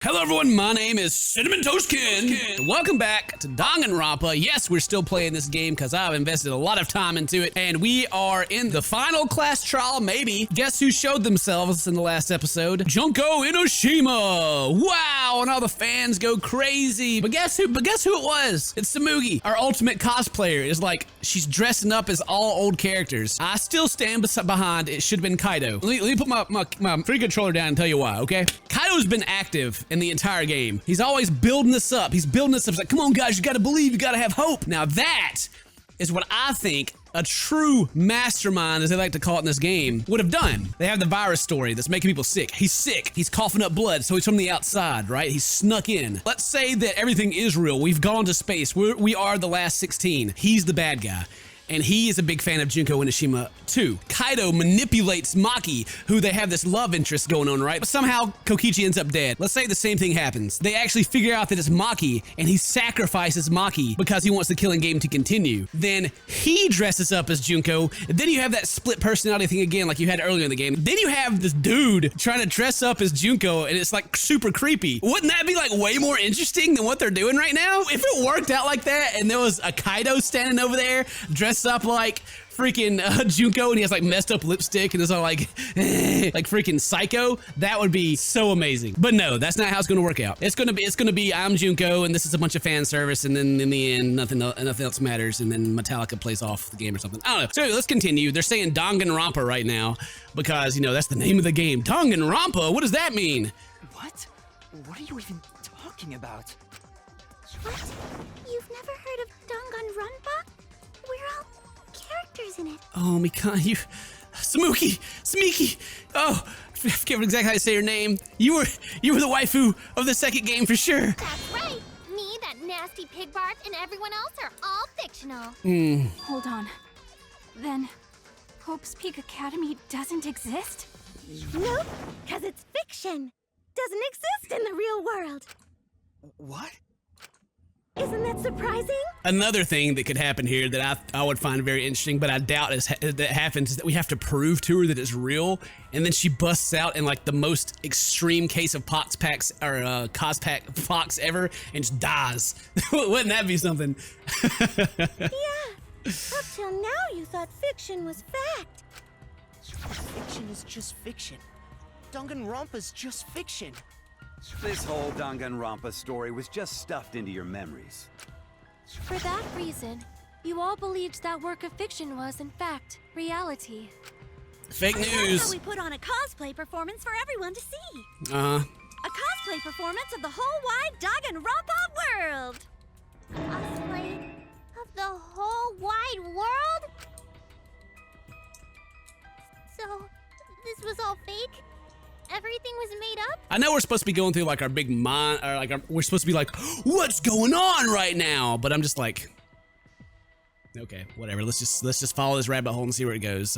Hello everyone, my name is CinnamonToastKen. Welcome back to Danganronpa. Yes, we're still playing this game because I've invested a lot of time into it, and we are in the final class trial, maybe. Guess who showed themselves in the last episode? Junko Enoshima. Wow, and all the fans go crazy. But guess who it was? It's Samugi. Our ultimate cosplayer is like, she's dressing up as all old characters. I still stand behind, it should have been Kaido. Let me put my free controller down and tell you why, okay? Kaido's been active in the entire game. He's always building this up. He's building this up. He's like, come on guys, you gotta believe, you gotta have hope. Now that is what I think a true mastermind, as they like to call it in this game, would have done. They have the virus story that's making people sick. He's sick. He's coughing up blood, so he's from the outside, right? He's snuck in. Let's say that everything is real. We've gone to space. We are the last 16. He's the bad guy. And he is a big fan of Junko Enoshima too. Kaido manipulates Maki, who they have this love interest going on, right? But somehow Kokichi ends up dead. Let's say the same thing happens. They actually figure out that it's Maki, and he sacrifices Maki because he wants the killing game to continue. Then he dresses up as Junko, and then you have that split personality thing again like you had earlier in the game. Then you have this dude trying to dress up as Junko, and it's like super creepy. Wouldn't that be like way more interesting than what they're doing right now? If it worked out like that, and there was a Kaido standing over there, dressed up like freaking Junko, and he has like messed up lipstick and is all like like freaking psycho, that would be so amazing. But no, that's not how it's gonna work out. It's gonna be I'm Junko and this is a bunch of fan service, and then in the end nothing else matters, and then Metallica plays off the game or something. I don't know. So let's continue. They're saying Danganronpa right now because, you know, that's the name of the game. Danganronpa, what does that mean? What? What are you even talking about? What? You've never heard of Danganronpa? We're all characters in it. Oh, Mikan, you... Smiki! Oh, I forget exactly how to say your name. You were the waifu of the second game for sure. That's right. Me, that nasty pig bark, and everyone else are all fictional. Hold on. Then, Hope's Peak Academy doesn't exist? Nope, because it's fiction. Doesn't exist in the real world. What? Isn't that surprising? Another thing that could happen here that I would find very interesting, but I doubt that happens, is that we have to prove to her that it's real, and then she busts out in like the most extreme case of cospack ever and just dies. Wouldn't that be something? Yeah. Up till now, you thought fiction was fact. Fiction is just fiction. Danganronpa's just fiction. This whole Danganronpa story was just stuffed into your memories. For that reason, you all believed that work of fiction was, in fact, reality. Fake That's how news. we put on a cosplay performance for everyone to see. Uh-huh. A cosplay performance of the whole wide Danganronpa world. Cosplay of the whole wide world? So, this was all fake? Everything was made up? I know we're supposed to be going through like our big mind, or like we're supposed to be like, what's going on right now? But I'm just like, okay, whatever. Let's just follow this rabbit hole and see where it goes.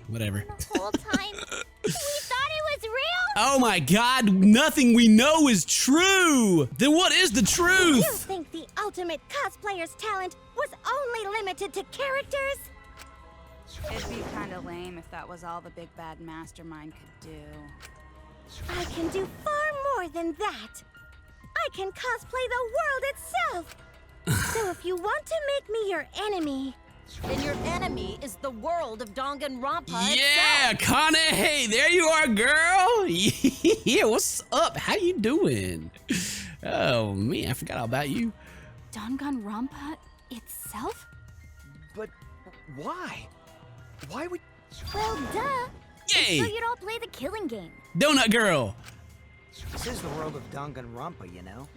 Whatever. The whole time, we thought it was real? Oh my God! Nothing we know is true. Then what is the You truth? think the ultimate cosplayer's talent was only limited to characters? It'd be kinda lame if that was all the big bad mastermind could do. I can do far more than that. I can cosplay the world itself. So if you want to make me your enemy, Then your enemy is the world of Danganronpa Yeah, itself. Kane, there you are, girl. Yeah, what's up? How you doing? Oh man, I forgot all about you. Danganronpa itself? But why? Why would... well, duh. So Yay, you'd all play the killing game. Donut Girl. This is the world of Danganronpa, you know?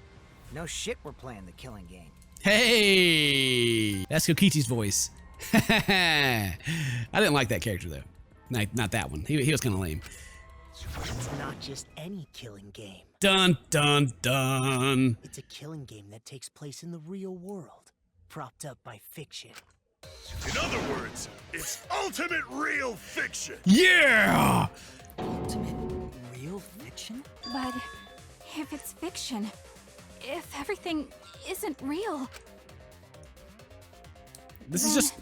No shit we're playing the killing game. Hey, that's Kokichi's voice. I didn't like that character though. Not that one. He was kind of lame. It's not just any killing game. Dun dun dun. It's a killing game that takes place in the real world, propped up by fiction. In other words, it's ultimate real fiction. Yeah. Ultimate real fiction? But if it's fiction, if everything isn't real, This is then just.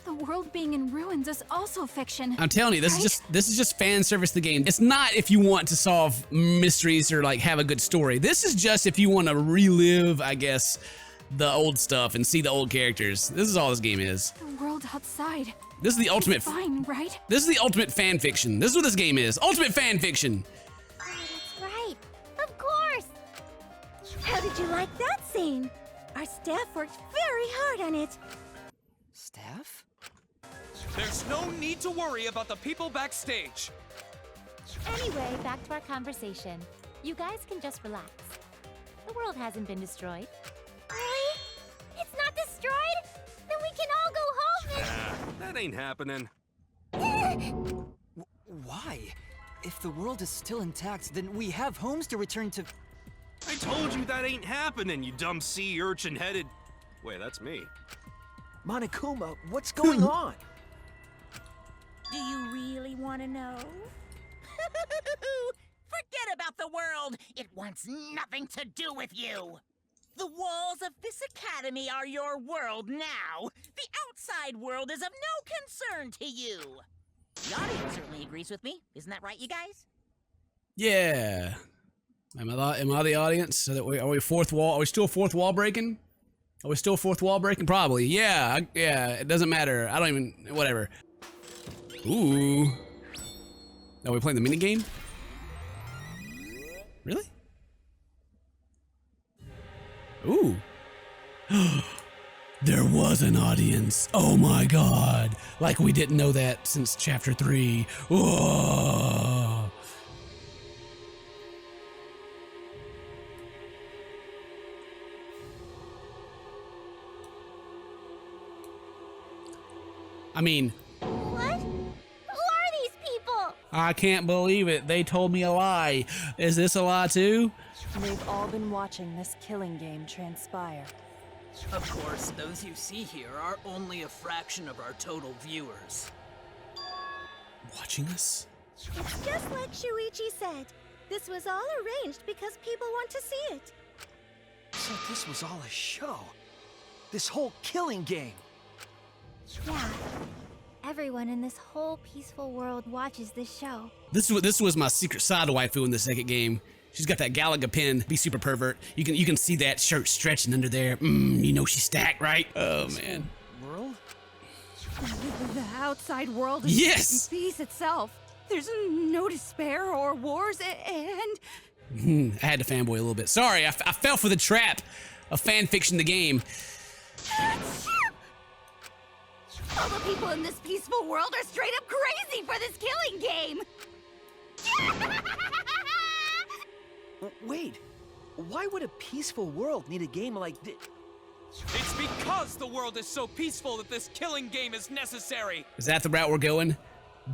The world being in ruins is also fiction. I'm telling you, this is just fan service. The game. It's not if you want to solve mysteries or like have a good story. This is just if you want to relive, I guess, the old stuff and see the old characters. This is all this game is. The world outside. This is the ultimate. It's fine, right? This is the ultimate fan fiction. This is what this game is. Ultimate fan fiction. Oh, that's right. Of course. How did you like that scene? Our staff worked very hard on it. Staff? There's no need to worry about the people backstage. Anyway, back to our conversation. You guys can just relax. The world hasn't been destroyed. Really? It's not destroyed? Then we can all go home and... That ain't happening. Why? If the world is still intact, then we have homes to return to. I told you that ain't happening, you dumb sea urchin-headed... Wait, that's me. Monokuma, what's going on? Do you really want to know? Forget about the world! It wants nothing to do with you! The walls of this academy are your world now! The outside world is of no concern to you! The audience certainly agrees with me. Isn't that right, you guys? Yeah. Am I the audience? So that are we fourth wall? Are we still fourth wall breaking? Are we still fourth wall breaking? Probably. Yeah. Yeah. It doesn't matter. I don't even. Whatever. Ooh. Are we playing the mini game? Really? Ooh. There was an audience. Oh my god. Like we didn't know that since chapter 3. Whoa. I mean, What? Who are these people? I can't believe it. They told me a lie. Is this a lie too? They've all been watching this killing game transpire. Of course, those you see here are only a fraction of our total viewers. Watching us? It's just like Shuichi said. This was all arranged because people want to see it. So this was all a show. This whole killing game. Yeah. Everyone in this whole peaceful world watches this show. This was my secret side waifu in the second game. She's got that Galaga pin. Be super pervert. You can see that shirt stretching under there. You know she's stacked, right? Oh man. World? The outside world is yes! peace itself. There's no despair or wars, and... I had to fanboy a little bit. Sorry, I fell for the trap of fan fiction the game. All the people in this peaceful world are straight up crazy for this killing game! Wait, why would a peaceful world need a game like this? It's because the world is so peaceful that this killing game is necessary. Is that the route we're going?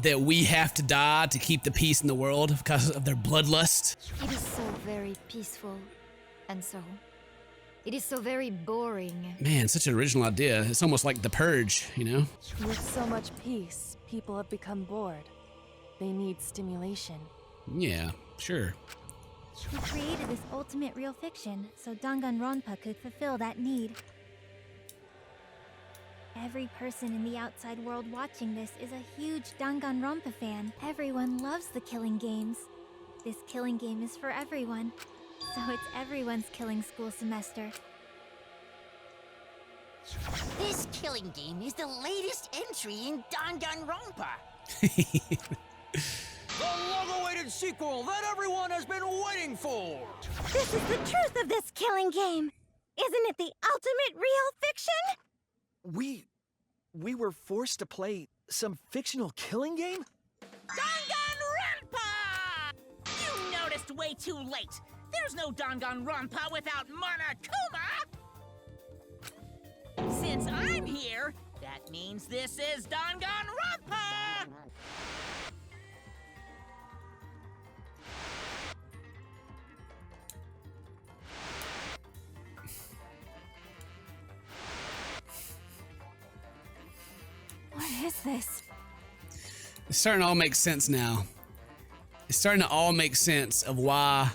That we have to die to keep the peace in the world because of their bloodlust? It is so very peaceful. And so, it is so very boring. Man, such an original idea. It's almost like The Purge, you know? With so much peace, people have become bored. They need stimulation. Yeah, sure. We created this ultimate real fiction so Danganronpa could fulfill that need. Every person in the outside world watching this is a huge Danganronpa fan. Everyone loves the killing games. This killing game is for everyone, so it's everyone's killing school semester. This killing game is the latest entry in Danganronpa. The long-awaited sequel that everyone has been waiting for! This is the truth of this killing game! Isn't it the ultimate real fiction? We were forced to play some fictional killing game? Danganronpa! You noticed way too late. There's no Danganronpa without Monokuma! Since I'm here, that means this is Danganronpa! What is this? It's starting to all make sense now. It's starting to all make sense of why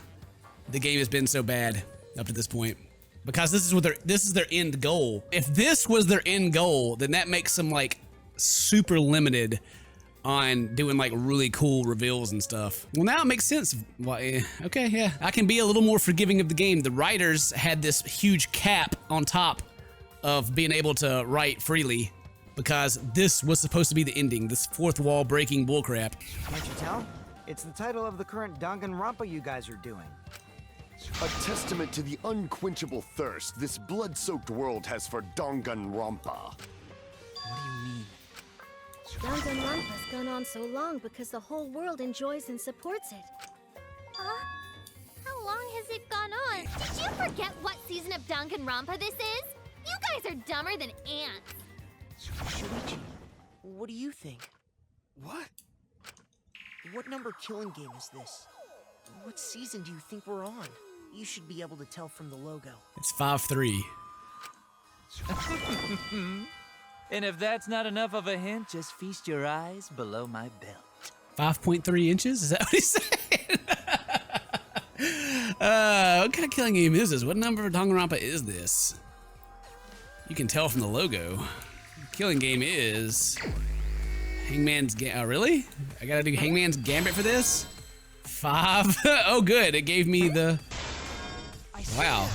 the game has been so bad up to this point. Because this is their end goal. If this was their end goal, then that makes some like super limited on doing like really cool reveals and stuff. Well, now it makes sense. Why? Okay, yeah, I can be a little more forgiving of the game. The writers had this huge cap on top of being able to write freely because this was supposed to be the ending, this fourth wall breaking bullcrap. Can't you tell? It's the title of the current Danganronpa you guys are doing. A testament to the unquenchable thirst this blood-soaked world has for Danganronpa. What do you mean? Danganronpa's gone on so long because the whole world enjoys and supports it. Huh? How long has it gone on? Did you forget what season of Danganronpa this is? You guys are dumber than ants. Shuichi, what do you think? What? What number killing game is this? What season do you think we're on? You should be able to tell from the logo. It's 5-3. And if that's not enough of a hint, just feast your eyes below my belt. 5.3 inches? Is that what he said? What kind of killing game is this? What number of Danganronpa is this? You can tell from the logo. Killing game is Hangman's really? I gotta do Hangman's Gambit for this? 5. Oh, good. It gave me the. Wow.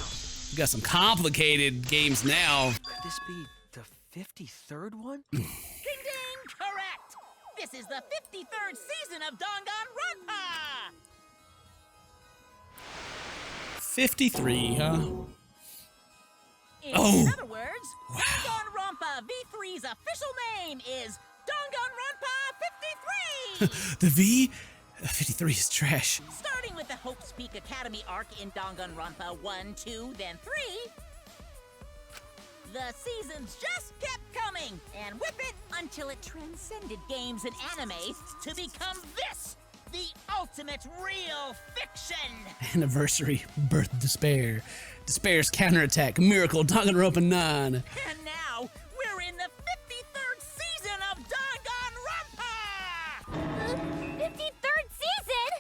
We got some complicated games now. Could this be the 53rd one? Ding ding! Correct! This is the 53rd season of Danganronpa! 53, huh? In other words, Danganronpa V3's official name is Danganronpa 53! The V? 53 is trash. Starting with the Hope's Peak Academy arc in Danganronpa 1, 2, then 3, the seasons just kept coming, and with it until it transcended games and anime to become this, the ultimate real fiction! Anniversary, Birth of Despair, Despair's Counterattack, Miracle, Danganronpa 9. And now, we're in the 53rd season of Danganronpa! 53rd season?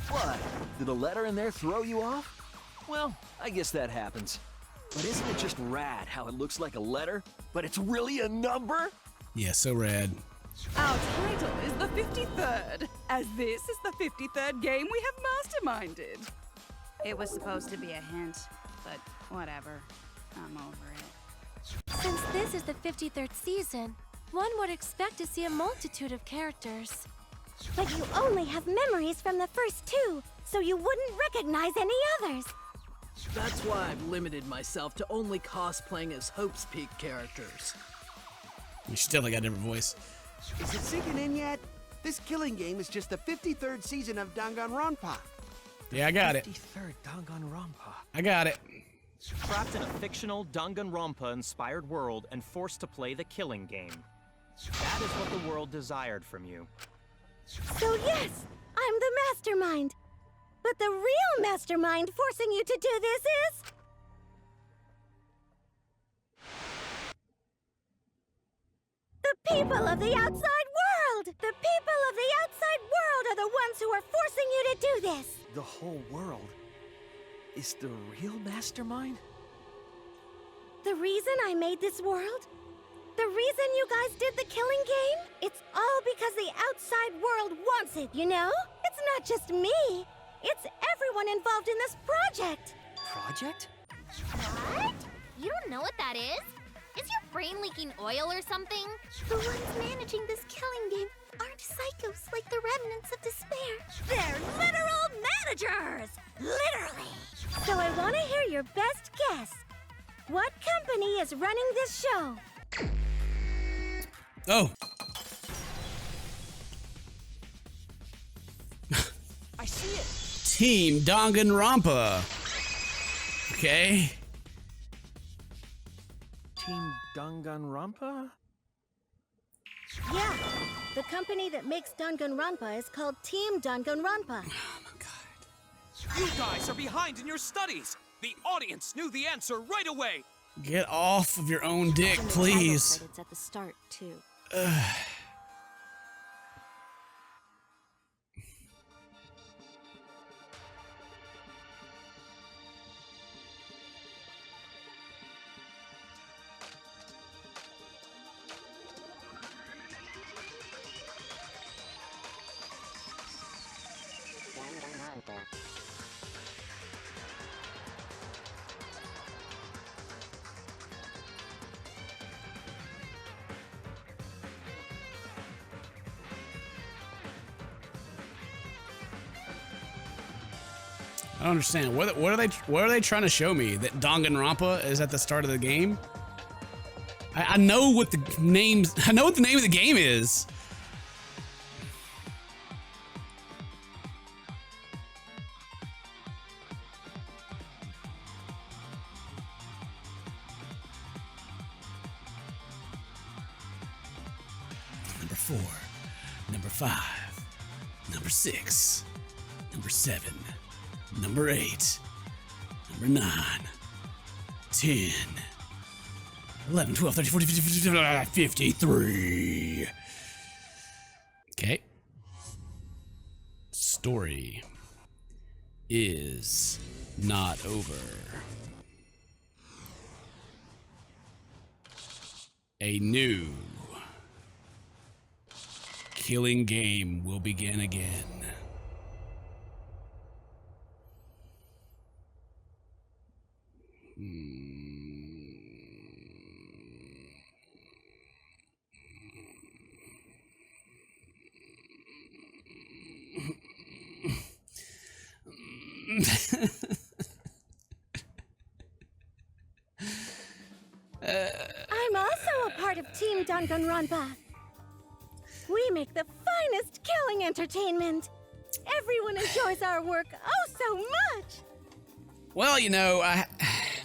What? Did a letter in there throw you off? Well, I guess that happens. But isn't it just rad how it looks like a letter, but it's really a number? Yeah, so rad. Our title is the 53rd, as this is the 53rd game we have masterminded. It was supposed to be a hint, but whatever. I'm over it. Since this is the 53rd season, one would expect to see a multitude of characters. But you only have memories from the first two, so you wouldn't recognize any others. That's why I've limited myself to only cosplaying as Hope's Peak characters. You still got a different voice. Is it sinking in yet? This killing game is just the 53rd season of Danganronpa. Yeah, I got it. 53rd Danganronpa. I got it. Trapped in a fictional Danganronpa-inspired world and forced to play the killing game. That is what the world desired from you. So yes, I'm the mastermind. But the real mastermind forcing you to do this is... the people of the outside world! The people of the outside world are the ones who are forcing you to do this! The whole world is the real mastermind? The reason I made this world? The reason you guys did the killing game? It's all because the outside world wants it, you know? It's not just me. It's everyone involved in this project. Project? What? You don't know what that is? Is your brain leaking oil or something? The ones managing this killing game aren't psychos like the remnants of despair. They're literal managers! Literally! So I want to hear your best guess. What company is running this show? Oh. I see it. Team Danganronpa. Okay. Team Danganronpa? Yeah, the company that makes Danganronpa is called Team Danganronpa. You guys are behind in your studies! The audience knew the answer right away! Get off of your own dick, please. It's at the start, too. I don't understand. What are they trying to show me? That Danganronpa is at the start of the game? I know what the name of the game is. Number 4, number 5, number 6, number 7, number 8, number 9, 10, 11, 12, 13, 14, 15, 53. Okay. Story is not over. A new killing game will begin again. I'm also a part of Team Danganronpa. We make the finest killing entertainment. Everyone enjoys our work oh so much. Well, you know,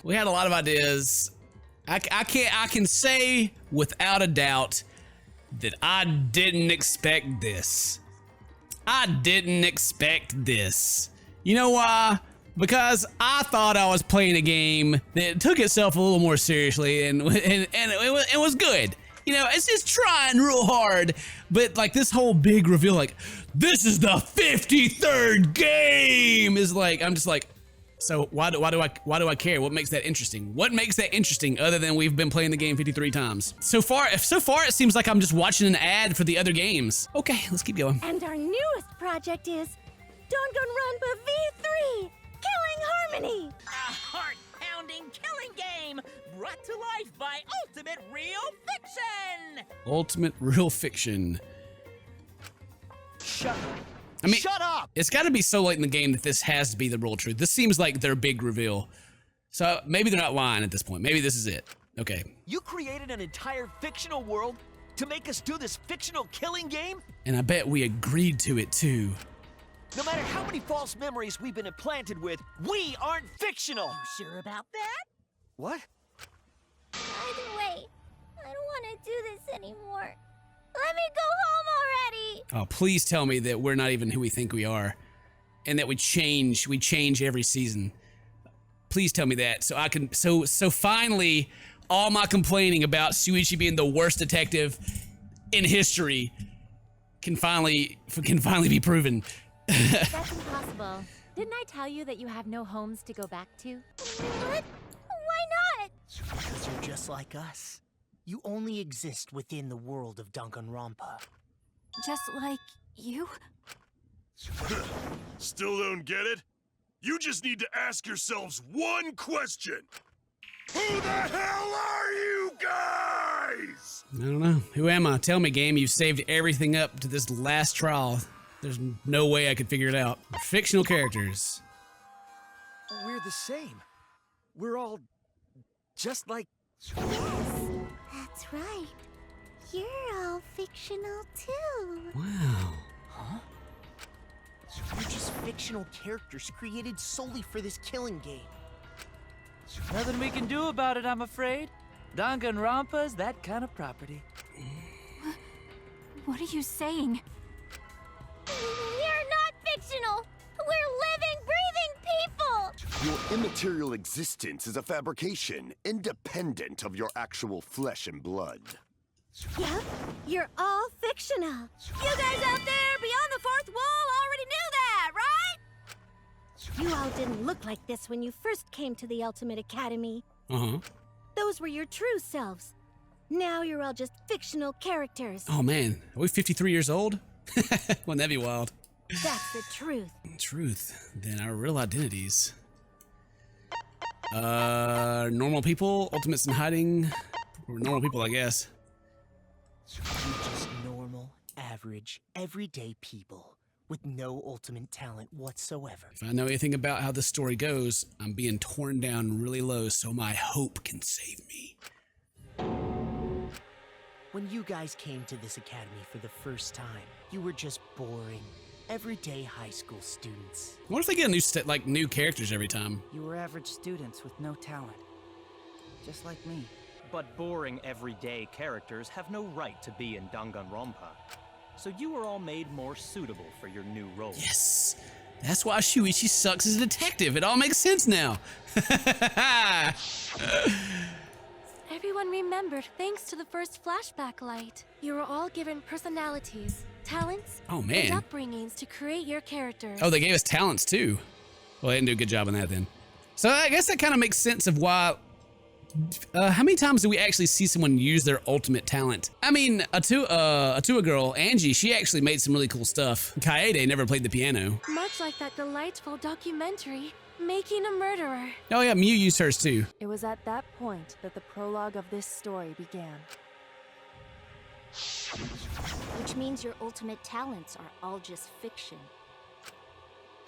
we had a lot of ideas. I can say without a doubt that I didn't expect this. I didn't expect this. You know why? Because I thought I was playing a game that took itself a little more seriously and it was good. You know, it's just trying real hard, but like this whole big reveal, like, this is the 53rd game is like, I'm just like, so why do I care? What makes that interesting? What makes that interesting other than we've been playing the game 53 times? So far it seems like I'm just watching an ad for the other games. Okay, let's keep going. And our newest project is Danganronpa V3, Killing Harmony. A heart-pounding killing game brought to life by Ultimate Real Fiction. Ultimate Real Fiction. Shut up. I mean, shut up! It's got to be so late in the game that this has to be the real truth. This seems like their big reveal. So maybe they're not lying at this point. Maybe this is it. Okay. You created an entire fictional world to make us do this fictional killing game? And I bet we agreed to it too. No matter how many false memories we've been implanted with, we aren't fictional! You sure about that? What? By the way, I don't want to do this anymore. Let me go home already! Oh, please tell me that we're not even who we think we are. And that we change every season. Please tell me that so I can, so finally, all my complaining about Shuichi being the worst detective in history can finally be proven. That's impossible. Didn't I tell you that you have no homes to go back to? What? Why not? Because you're just like us. You only exist within the world of Danganronpa. Just like you? Still don't get it? You just need to ask yourselves one question. Who the hell are you guys? I don't know. Who am I? Tell me, game. You saved everything up to this last trial. There's no way I could figure it out. Fictional characters. We're the same. We're all just like... That's right. You're all fictional too. Wow. Huh? We're just fictional characters created solely for this killing game. Nothing we can do about it, I'm afraid. Danganronpa's that kind of property. What are you saying? We're not fictional. We're living, breathing people. Your immaterial existence is a fabrication, independent of your actual flesh and blood. Yep, you're all fictional. You guys out there beyond the fourth wall already knew that, right? You all didn't look like this when you first came to the Ultimate Academy. Uh-huh. Those were your true selves. Now you're all just fictional characters. Oh man, are we 53 years old? Wouldn't that be wild? That's the truth. Truth. Then our real identities. Normal people, ultimates in hiding. We're normal people, I guess. We're just normal, average, everyday people. with no ultimate talent whatsoever. If I know anything about how the story goes, I'm being torn down really low so my hope can save me. When you guys came to this academy for the first time, you were just boring, everyday high school students. What if they get new characters every time? You were average students with no talent. Just like me. But boring everyday characters have no right to be in Danganronpa. So you were all made more suitable for your new roles. Yes! That's why Shuichi sucks as a detective. It all makes sense now. Everyone remembered thanks to the first flashback light. You were all given personalities, talents, Oh, man. and upbringings to create your characters. Oh, they gave us talents too. Well, they didn't do a good job on that then. So I guess that kind of makes sense of why. How many times do we actually see someone use their ultimate talent? I mean, Atua girl, Angie, she actually made some really cool stuff. Kaede never played the piano. Much like that delightful documentary, Making a Murderer. Oh yeah, Mew used hers too. It was at that point that the prologue of this story began. Which means your ultimate talents are all just fiction.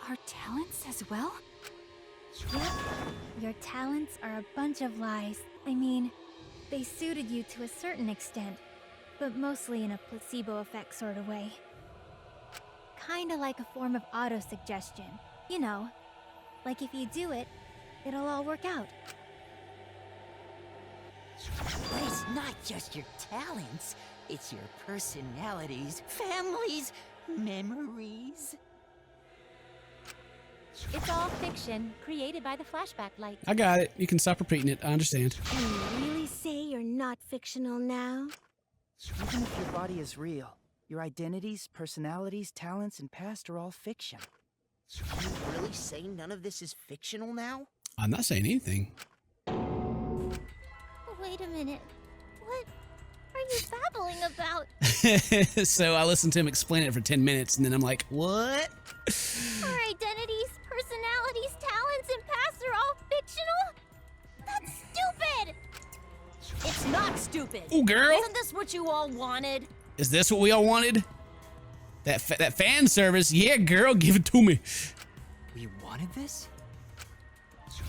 Our talents as well? Yep. Your talents are a bunch of lies. I mean, they suited you to a certain extent, but mostly in a placebo effect sort of way. Kinda like a form of auto-suggestion. You know, like if you do it, it'll all work out. But it's not just your talents, it's your personalities, families, memories. It's all fiction, created by the flashback light. I got it. You can stop repeating it. I understand. Can you really say you're not fictional now? Even if your body is real, your identities, personalities, talents, and past are all fiction. Can you really say none of this is fictional now? I'm not saying anything. Wait a minute. What are you babbling about? So I listened to him explain it for 10 minutes, and then I'm like, what? Our identities, personalities, talents, and pasts are all fictional? That's stupid! It's not stupid. Ooh, girl. Isn't this what you all wanted? Is this what we all wanted? That fan service? Yeah, girl, give it to me. We wanted this?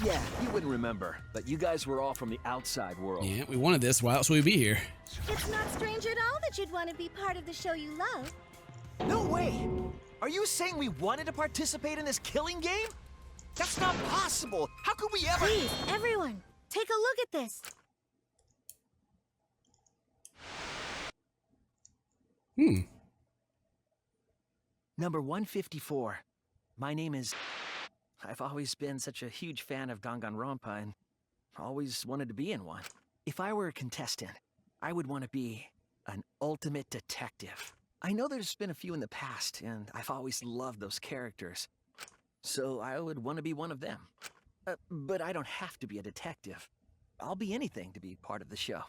Yeah, you wouldn't remember, but you guys were all from the outside world. Yeah, we wanted this. Why else would we be here? It's not strange at all that you'd want to be part of the show you love. No way! Are you saying we wanted to participate in this killing game? That's not possible! How could we ever— Please, everyone, take a look at this. Number 154. My name is... I've always been such a huge fan of Danganronpa and always wanted to be in one. If I were a contestant, I would want to be an ultimate detective. I know there's been a few in the past, and I've always loved those characters. So I would want to be one of them. But I don't have to be a detective. I'll be anything to be part of the show.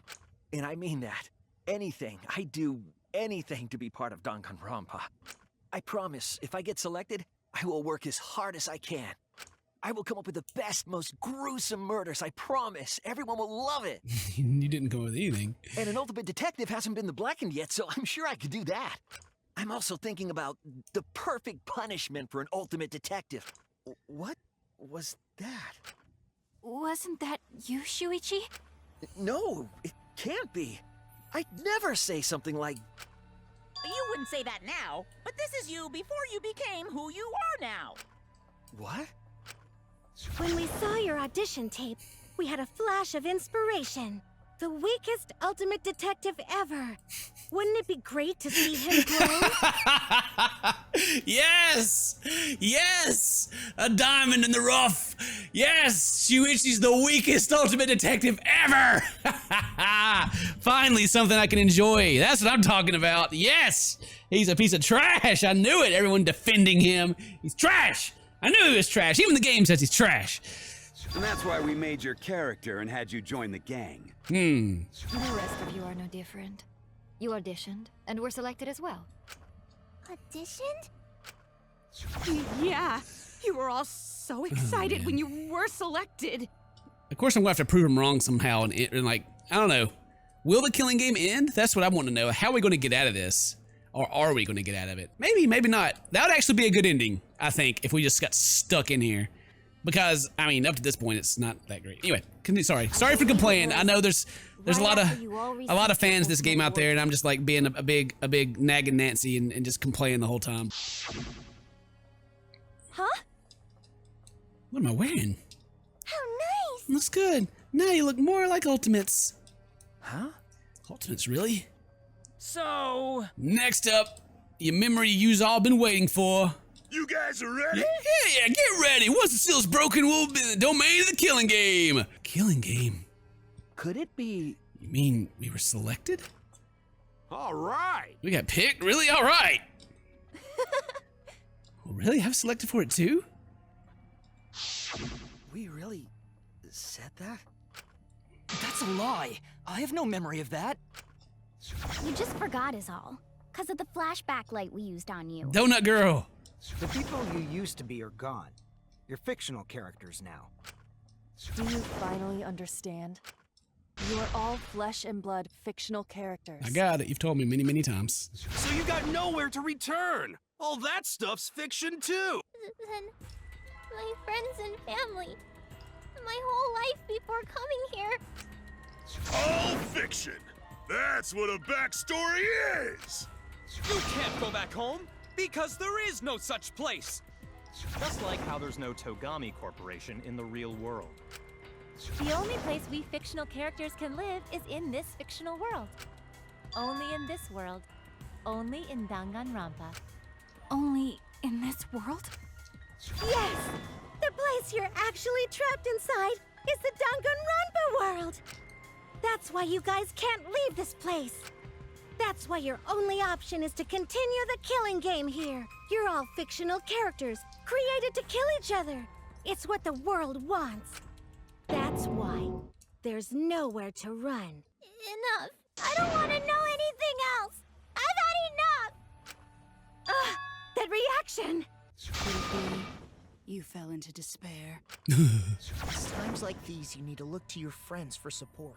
And I mean that. Anything. I do anything to be part of Danganronpa. I promise, if I get selected, I will work as hard as I can. I will come up with the best, most gruesome murders, I promise. Everyone will love it. You didn't go with anything. And an ultimate detective hasn't been the blackened yet, so I'm sure I could do that. I'm also thinking about the perfect punishment for an ultimate detective. What was that? Wasn't that you, Shuichi? No, it can't be. I'd never say something like... You wouldn't say that now, but this is you before you became who you are now. What? When we saw your audition tape, we had a flash of inspiration. The weakest ultimate detective ever. Wouldn't it be great to see him grow? Yes! Yes! A diamond in the rough! Yes! Shuichi's the weakest ultimate detective ever! Finally, something I can enjoy. That's what I'm talking about. Yes! He's a piece of trash. I knew it. Everyone defending him. He's trash. I knew he was trash. Even the game says he's trash. And that's why we made your character and had you join the gang. The rest of you are no different. You auditioned, and were selected as well. Auditioned? Yeah, you were all so excited when you were selected. Of course, I'm gonna have to prove him wrong somehow, and like, I don't know. Will the killing game end? That's what I want to know. How are we gonna get out of this? Or are we going to get out of it? Maybe, maybe not. That would actually be a good ending, I think, if we just got stuck in here. Because, I mean, up to this point, it's not that great. Anyway, sorry for complaining. I know there's a lot of fans of this game out there, and I'm just like being a big nagging Nancy and just complaining the whole time. Huh? What am I wearing? How nice! Looks good. Now you look more like Ultimates. Huh? Ultimates, really? So... Next up, your memory you's all been waiting for. You guys are ready? Yeah, get ready. Once the seal's broken, we'll be in the domain of the killing game. Killing game? Could it be... You mean we were selected? All right. We got picked? Really? All right. Oh, really? I've selected for it too? We really said that? That's a lie. I have no memory of that. You just forgot is all. Because of the flashback light we used on you. Donut girl. The people you used to be are gone. You're fictional characters now. Do you finally understand? You are all flesh and blood fictional characters. I got it. You've told me many, many times. So you got nowhere to return. All that stuff's fiction too. Then my friends and family. My whole life before coming here. All fiction. That's what a backstory is. You can't go back home because there is no such place. Just like how there's no Togami Corporation in the real world. The only place we fictional characters can live is in this fictional world. Only in this world. Only in Danganronpa. Only in this world? Yes! The place you're actually trapped inside is the Danganronpa world! That's why you guys can't leave this place. That's why your only option is to continue the killing game here. You're all fictional characters, created to kill each other. It's what the world wants. That's why there's nowhere to run. Enough. I don't want to know anything else. I've had enough. Ugh, that reaction. Could it be you fell into despair? It's times like these you need to look to your friends for support.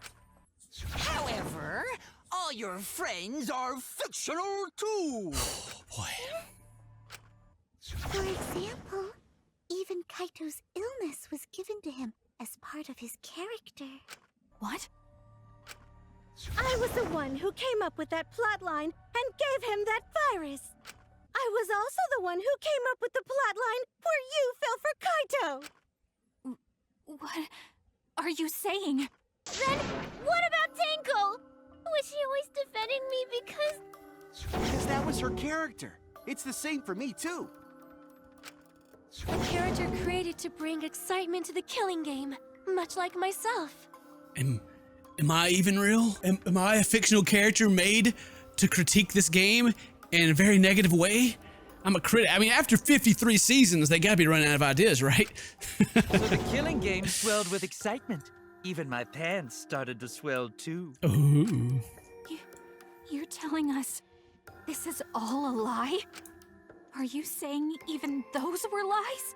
However, all your friends are fictional too. Boy. For example, even Kaito's illness was given to him as part of his character. What? I was the one who came up with that plotline and gave him that virus. I was also the one who came up with the plotline where you fell for Kaito. What are you saying? Then, what about Tenko? Was she always defending me because... Because that was her character. It's the same for me, too. A character created to bring excitement to the killing game, much like myself. Am I even real? Am I a fictional character made to critique this game in a very negative way? I'm a critic. I mean, after 53 seasons, they gotta be running out of ideas, right? So the killing game swelled with excitement. Even my pants started to swell too. Ooh. You're telling us this is all a lie? Are you saying even those were lies?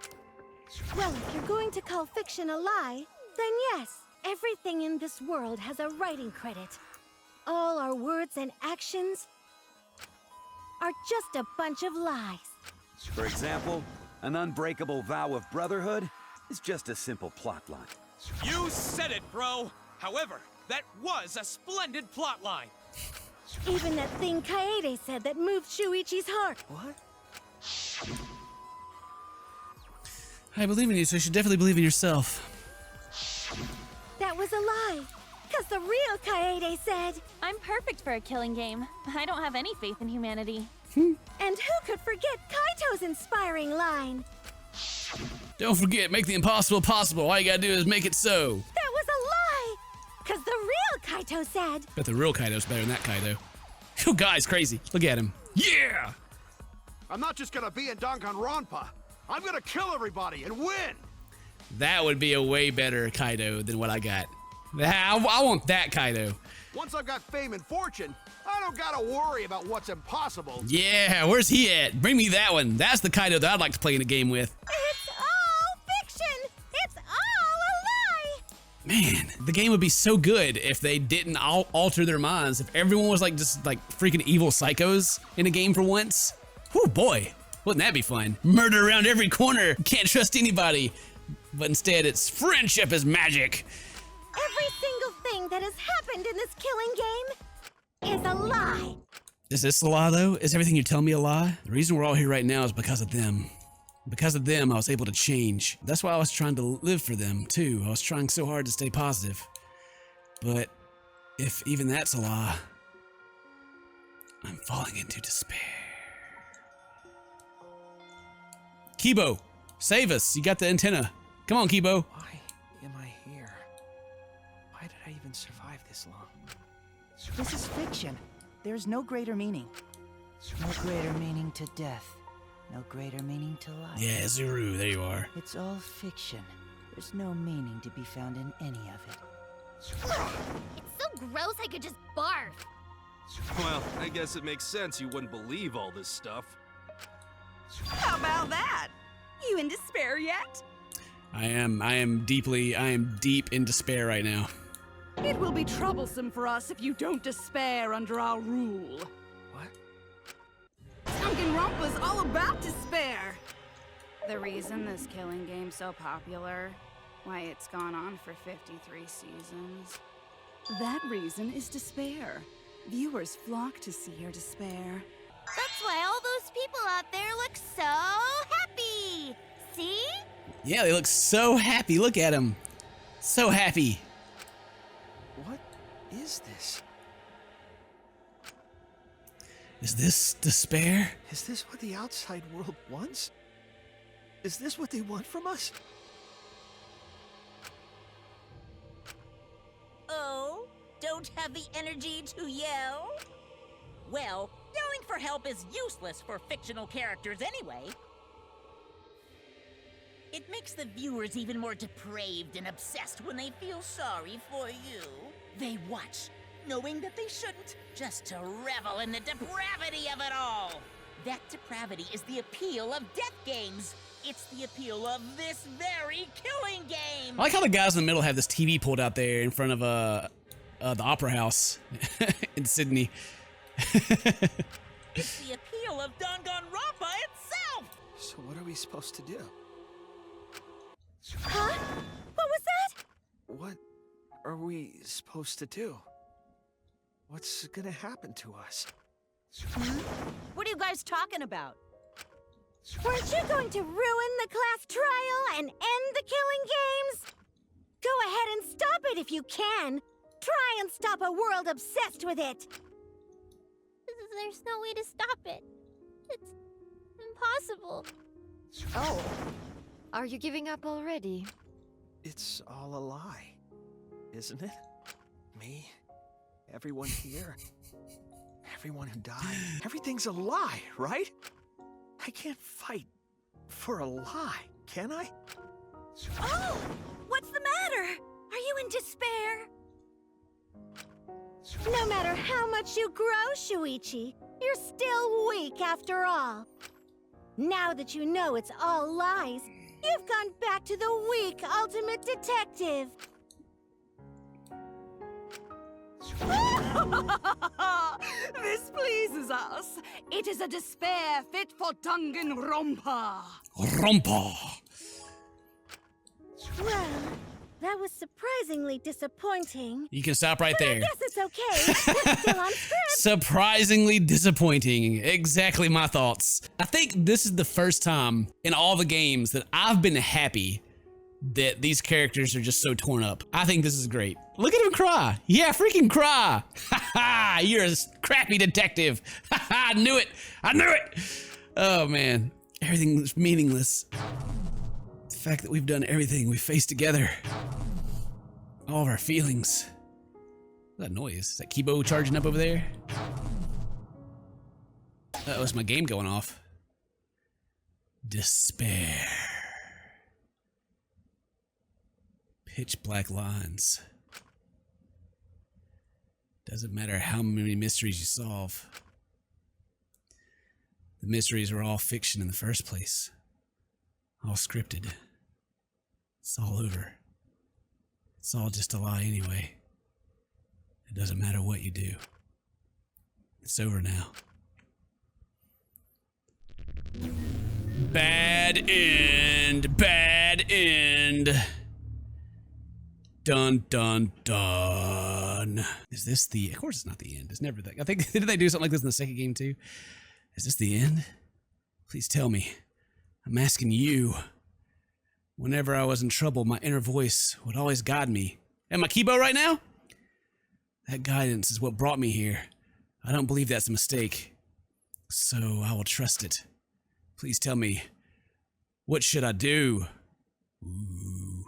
Well, if you're going to call fiction a lie, then yes, everything in this world has a writing credit. All our words and actions are just a bunch of lies. For example, an unbreakable vow of brotherhood is just a simple plotline. You said it, bro! However, that was a splendid plotline! Even that thing Kaede said that moved Shuichi's heart. What? I believe in you, so you should definitely believe in yourself. That was a lie. Because the real Kaede said... I'm perfect for a killing game. I don't have any faith in humanity. And who could forget Kaito's inspiring line? Don't forget, make the impossible possible. All you gotta do is make it so. That was a lie! Because the real Kaito said... Bet the real Kaito's better than that Kaito. Oh, guy's crazy. Look at him. Yeah! I'm not just gonna be in Danganronpa. I'm gonna kill everybody and win! That would be a way better Kaito than what I got. I want that Kaito. Once I've got fame and fortune, I don't gotta worry about what's impossible. Yeah, where's he at? Bring me that one. That's the Kaito that I'd like to play in a game with. It's all fiction! It's all a lie! Man, the game would be so good if they didn't alter their minds. If everyone was like just like freaking evil psychos in a game for once. Whew, boy, wouldn't that be fun? Murder around every corner, can't trust anybody. But instead it's friendship is magic. Every single thing that has happened in this killing game is a lie. Is this a lie though? Is everything you're telling me a lie? The reason we're all here right now is because of them. Because of them, I was able to change. That's why I was trying to live for them, too. I was trying so hard to stay positive. But if even that's a lie, I'm falling into despair. Kibo, save us. You got the antenna. Come on, Kibo. Why am I here? Why did I even survive this long? This is fiction. There's no greater meaning. No greater meaning to death. No greater meaning to life. Yeah, Zuru, there you are. It's all fiction. There's no meaning to be found in any of it. It's so gross I could just barf. Well, I guess it makes sense you wouldn't believe all this stuff. How about that? You in despair yet? I am deep in despair right now. It will be troublesome for us if you don't despair under our rule. Danganronpa's all about despair. The reason this killing game's so popular, why it's gone on for 53 seasons. That reason is despair. Viewers flock to see your despair. That's why all those people out there look so happy. See? Yeah, they look so happy. Look at them. So happy. What is this? Is this despair? Is this what the outside world wants? Is this what they want from us? Oh, don't have the energy to yell? Well, yelling for help is useless for fictional characters anyway. It makes the viewers even more depraved and obsessed when they feel sorry for you. They watch, knowing that they shouldn't, just to revel in the depravity of it all. That depravity is the appeal of death games. It's the appeal of this very killing game. I like how the guys in the middle have this TV pulled out there in front of the Opera House in Sydney. It's the appeal of Danganronpa itself. So what are we supposed to do? Huh? What was that? What are we supposed to do? What's gonna happen to us? What are you guys talking about? Weren't you going to ruin the class trial and end the killing games? Go ahead and stop it if you can. Try and stop a world obsessed with it. There's no way to stop it. It's impossible. Oh, are you giving up already? It's all a lie, isn't it? Me, everyone here, everyone who died, everything's a lie, right? I can't fight for a lie, can I? Oh! What's the matter? Are you in despair? No matter how much you grow, Shuichi, you're still weak after all. Now that you know it's all lies, you've gone back to the weak ultimate detective. This pleases us. It is a despair fit for Danganronpa. Rompa. Well, that was surprisingly disappointing. You can stop right But there. I guess it's okay. We're still on script. Surprisingly disappointing. Exactly my thoughts. I think this is the first time in all the games that I've been happy that these characters are just so torn up. I think this is great. Look at him cry. Yeah, freaking cry. Ha ha, you're a crappy detective. Ha ha, I knew it. I knew it. Oh man, everything's meaningless. The fact that we've done everything we faced together. All of our feelings. What's that noise? Is that Kibo charging up over there? Uh-oh, it's my game going off. Despair. Pitch black lines. Doesn't matter how many mysteries you solve. The mysteries are all fiction in the first place. All scripted. It's all over. It's all just a lie anyway. It doesn't matter what you do. It's over now. Bad end. Bad end. Dun dun dun. Is this the... Of course it's not the end. It's never that. I think... Did they do something like this in the second game too? Is this the end? Please tell me. I'm asking you. Whenever I was in trouble, my inner voice would always guide me. Am I Kibo right now? That guidance is what brought me here. I don't believe that's a mistake. So I will trust it. Please tell me. What should I do? Ooh.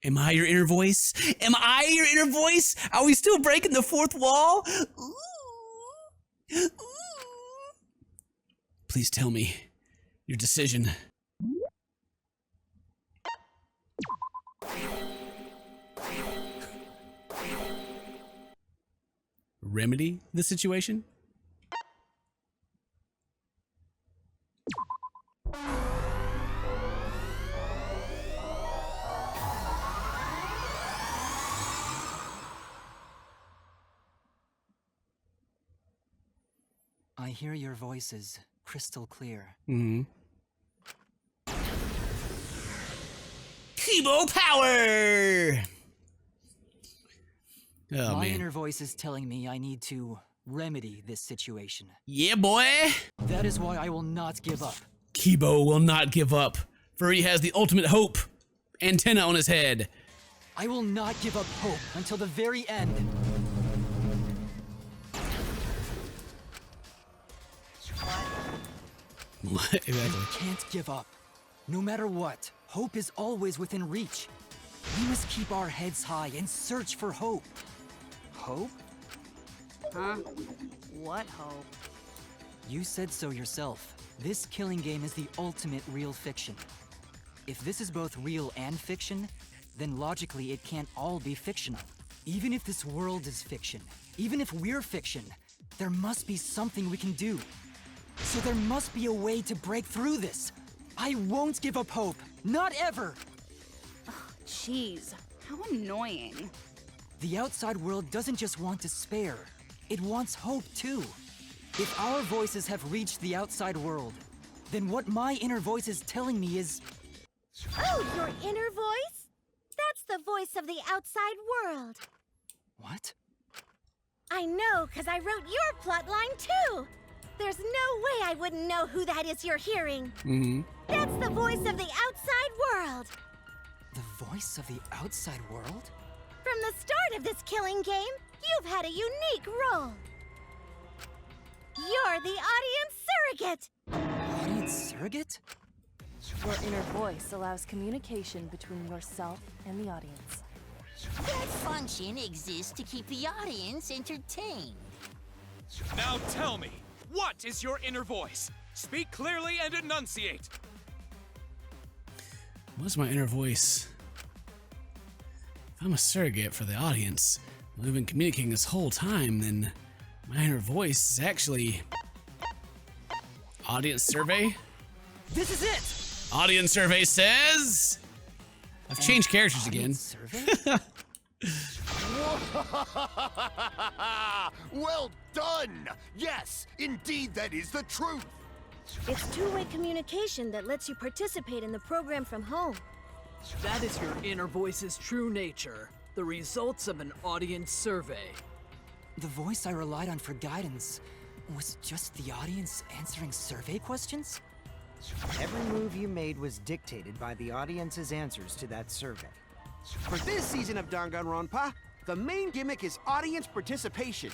Am I your inner voice? Am I your inner voice? Are we still breaking the fourth wall? Ooh. Ooh. Please tell me your decision. Remedy the situation? I hear your voices crystal clear. Mm-hmm. Kibo power! Oh, My man. inner voice is telling me I need to remedy this situation. Yeah, boy! That is why I will not give up. Kibo will not give up, for he has the ultimate hope antenna on his head. I will not give up hope until the very end. What? Exactly. You can't give up. No matter what, hope is always within reach. We must keep our heads high and search for hope. Hope? Huh? What hope? You said so yourself. This killing game is the ultimate real fiction. If this is both real and fiction, then logically it can't all be fictional. Even if this world is fiction, even if we're fiction, there must be something we can do. So there must be a way to break through this. I won't give up hope. Not ever. Jeez, how annoying. The outside world doesn't just want despair. It wants hope too. If our voices have reached the outside world, then what my inner voice is telling me is... Oh, your inner voice? That's the voice of the outside world. What? I know, because I wrote your plotline too. There's no way I wouldn't know who that is you're hearing. Mm-hmm. That's the voice of the outside world. The voice of the outside world? From the start of this killing game, you've had a unique role. You're the audience surrogate. Audience surrogate? Your inner voice allows communication between yourself and the audience. That function exists to keep the audience entertained. Now tell me, what is your inner voice? Speak clearly and enunciate. What's my inner voice? If I'm a surrogate for the audience, we've been communicating this whole time, then my inner voice is actually... Audience survey? This is it! Audience survey says... I've changed characters again. Well done! Yes, indeed that is the truth! It's two-way communication that lets you participate in the program from home. That is your inner voice's true nature, the results of an audience survey. The voice I relied on for guidance was just the audience answering survey questions? Every move you made was dictated by the audience's answers to that survey. For this season of Danganronpa, the main gimmick is audience participation.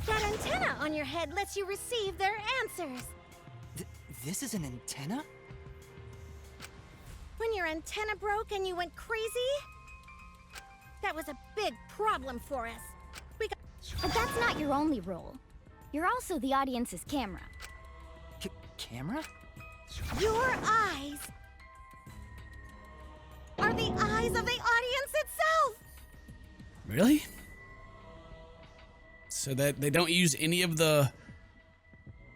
That antenna on your head lets you receive their answers. This is an antenna? When your antenna broke and you went crazy, that was a big problem for us. But that's not your only role. You're also the audience's camera. Camera? Your eyes are the eyes of the audience itself! Really? So that they don't use any of the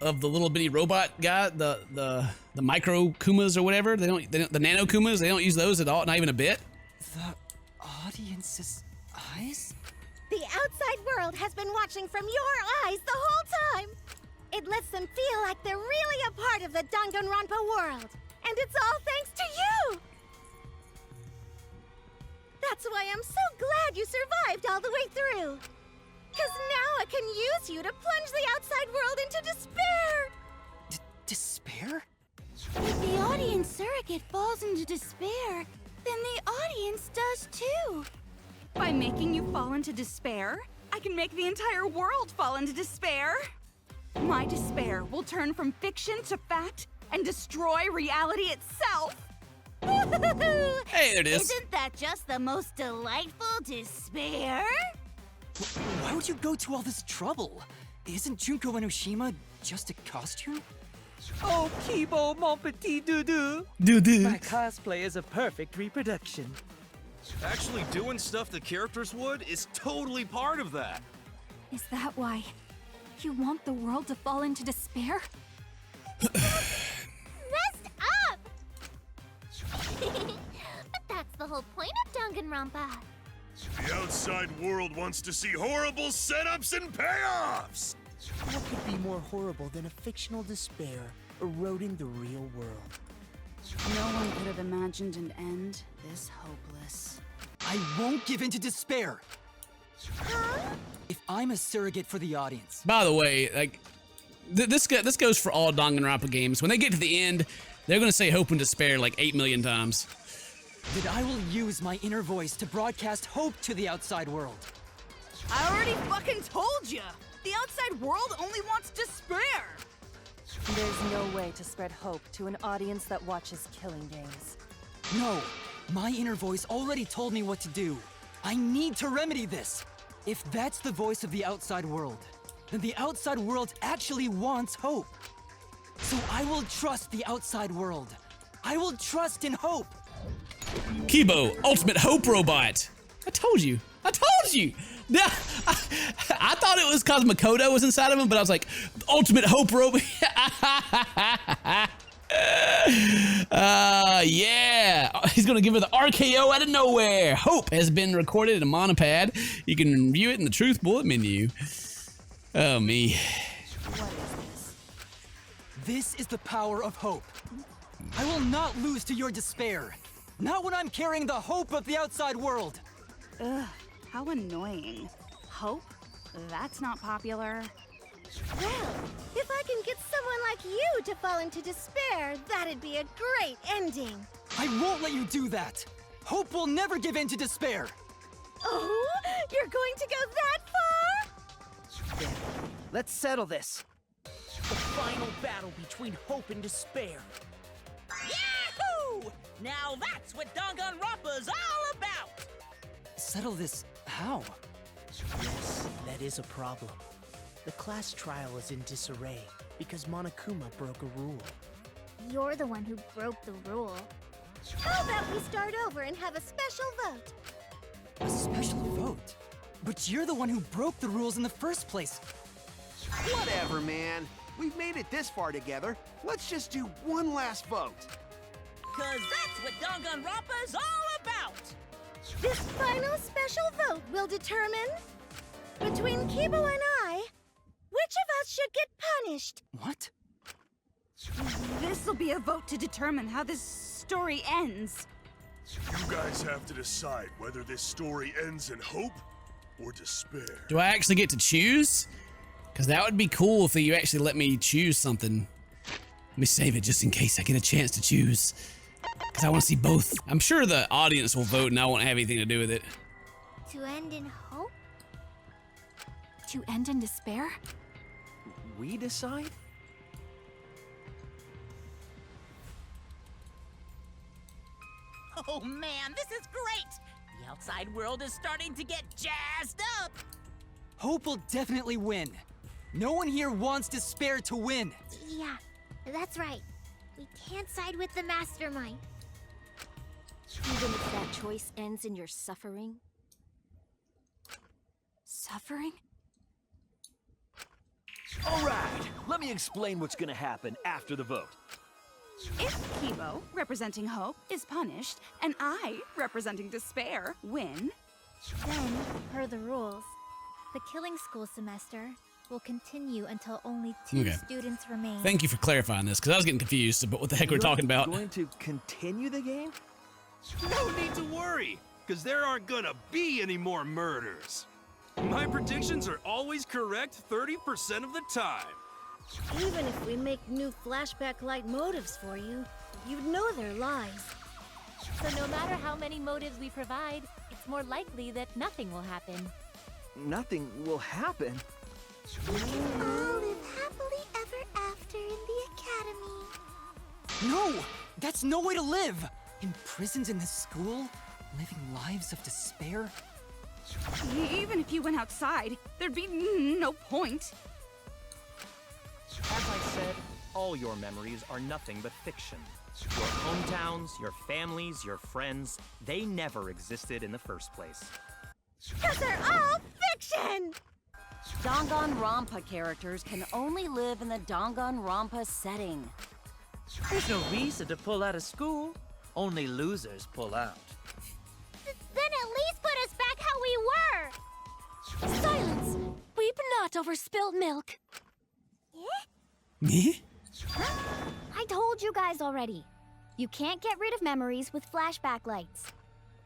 little bitty robot guy, the micro Kumas or whatever. They don't the nano Kumas. They don't use those at all, not even a bit. The audience's eyes? The outside world has been watching from your eyes the whole time. It lets them feel like they're really a part of the Danganronpa world. And it's all thanks to you! That's why I'm so glad you survived all the way through. 'Cause now I can use you to plunge the outside world into despair! Despair? If the audience surrogate falls into despair, then the audience does too. By making you fall into despair, I can make the entire world fall into despair. My despair will turn from fiction to fact and destroy reality itself. Hey, there it is. Isn't that just the most delightful despair? Why would you go to all this trouble? Isn't Junko Enoshima just a costume? Oh, Kibo, mon petit doudou. Doudou. My cosplay is a perfect reproduction. Actually doing stuff the characters would is totally part of that. Is that why you want the world to fall into despair? Messed up! But that's the whole point of Danganronpa. The outside world wants to see horrible setups and payoffs! What could be more horrible than a fictional despair eroding the real world? No one could have imagined an end this hopeless. I won't give in to despair. If I'm a surrogate for the audience. By the way, like, this goes for all Danganronpa games. When they get to the end, they're gonna say hope and despair like 8 million times. That I will use my inner voice to broadcast hope to the outside world. I already fucking told ya! The outside world only wants despair! There's no way to spread hope to an audience that watches killing games. No, my inner voice already told me what to do. I need to remedy this. If that's the voice of the outside world, then the outside world actually wants hope. So I will trust the outside world. I will trust in hope. Kibo, ultimate hope robot. I told you. I told you. Yeah, I thought it was because Makoto was inside of him, but I was like, ultimate hope robot. Yeah. He's gonna give her the RKO out of nowhere. Hope has been recorded in a monopad. You can view it in the Truth Bullet menu. Oh, me. What is this? This is the power of hope. I will not lose to your despair. Not when I'm carrying the hope of the outside world. Ugh, how annoying. Hope? That's not popular. Well, if I can get someone like you to fall into despair, that'd be a great ending. I won't let you do that. Hope will never give in to despair. Oh, you're going to go that far? There. Let's settle this. The final battle between hope and despair. Yahoo! Now that's what Danganronpa's all about! Settle this how? Yes, that is a problem. The class trial is in disarray because Monokuma broke a rule. You're the one who broke the rule. How about we start over and have a special vote? A special vote? But you're the one who broke the rules in the first place. Whatever, man. We've made it this far together. Let's just do one last vote. 'Cause that's what Danganronpa's all about! This final special vote will determine, between Kibo and I, which of us should get punished. What? This'll be a vote to determine how this story ends. You guys have to decide whether this story ends in hope or despair. Do I actually get to choose? Because that would be cool if you actually let me choose something. Let me save it just in case I get a chance to choose. Because I want to see both. I'm sure the audience will vote and I won't have anything to do with it. To end in hope? To end in despair? We decide? Oh man, this is great! The outside world is starting to get jazzed up! Hope will definitely win. No one here wants despair to win. Yeah, that's right. We can't side with the mastermind. Even if that choice ends in your suffering? Suffering? All right, let me explain what's gonna happen after the vote. If Kibo, representing hope, is punished, and I, representing despair, win, Then, per the rules, the killing school semester will continue until only 2 Okay. students remain. Thank you for clarifying this, because I was getting confused about what the heck we're talking about. Going to continue the game? No need to worry, because there aren't gonna be any more murders. My predictions are always correct 30% of the time. Even if we make new flashback-like motives for you, you'd know they're lies. So no matter how many motives we provide, it's more likely that nothing will happen. Nothing will happen. We can all live happily ever after in the academy. No! That's no way to live! Imprisoned in this school? Living lives of despair? Even if you went outside, there'd be no point. As I said, all your memories are nothing but fiction. Your hometowns, your families, your friends, they never existed in the first place. 'Cause they're all fiction! Danganronpa characters can only live in the Danganronpa setting. There's no reason to pull out of school. Only losers pull out. Then at least put us back how we were! Silence! Weep not over spilt milk. I told you guys already. You can't get rid of memories with flashback lights.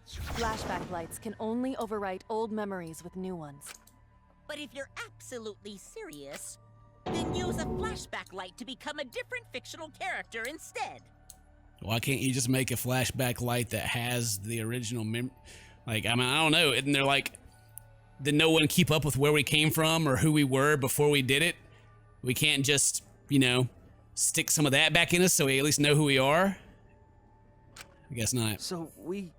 Flashback lights can only overwrite old memories with new ones. But if you're absolutely serious, then use a flashback light to become a different fictional character instead. Why can't you just make a flashback light that has the original like, I mean, I don't know. Isn't there like, did no one keep up with where we came from or who we were before we did it? We can't just, you know, stick some of that back in us so we at least know who we are? I guess not. So we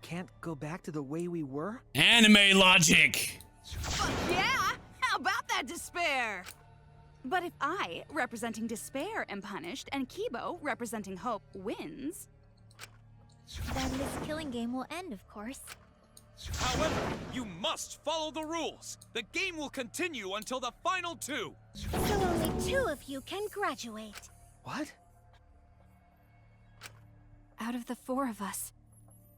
can't go back to the way we were? Anime logic! Yeah! How about that despair? But if I, representing despair, am punished, and Kibo, representing hope, wins... Then this killing game will end, of course. However, you must follow the rules. The game will continue until the final 2. So only 2 of you can graduate. What? Out of the 4 of us,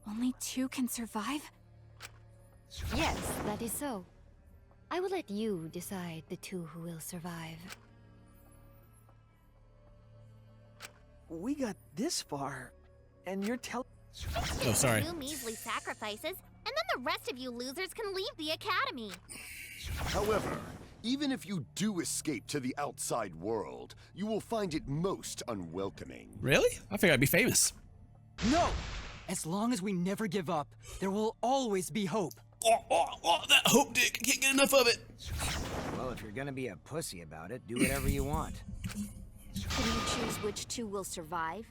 only 2 can survive? Yes, that is so. I will let you decide the 2 who will survive. We got this far, and you're telling... Oh, sorry. 2 measly sacrifices, and then the rest of you losers can leave the academy. However, even if you do escape to the outside world, you will find it most unwelcoming. Really? I figured I'd be famous. No! As long as we never give up, there will always be hope. Oh, that hope dick. I can't get enough of it. Well, if you're gonna be a pussy about it, do whatever you want. Can you choose which 2 will survive?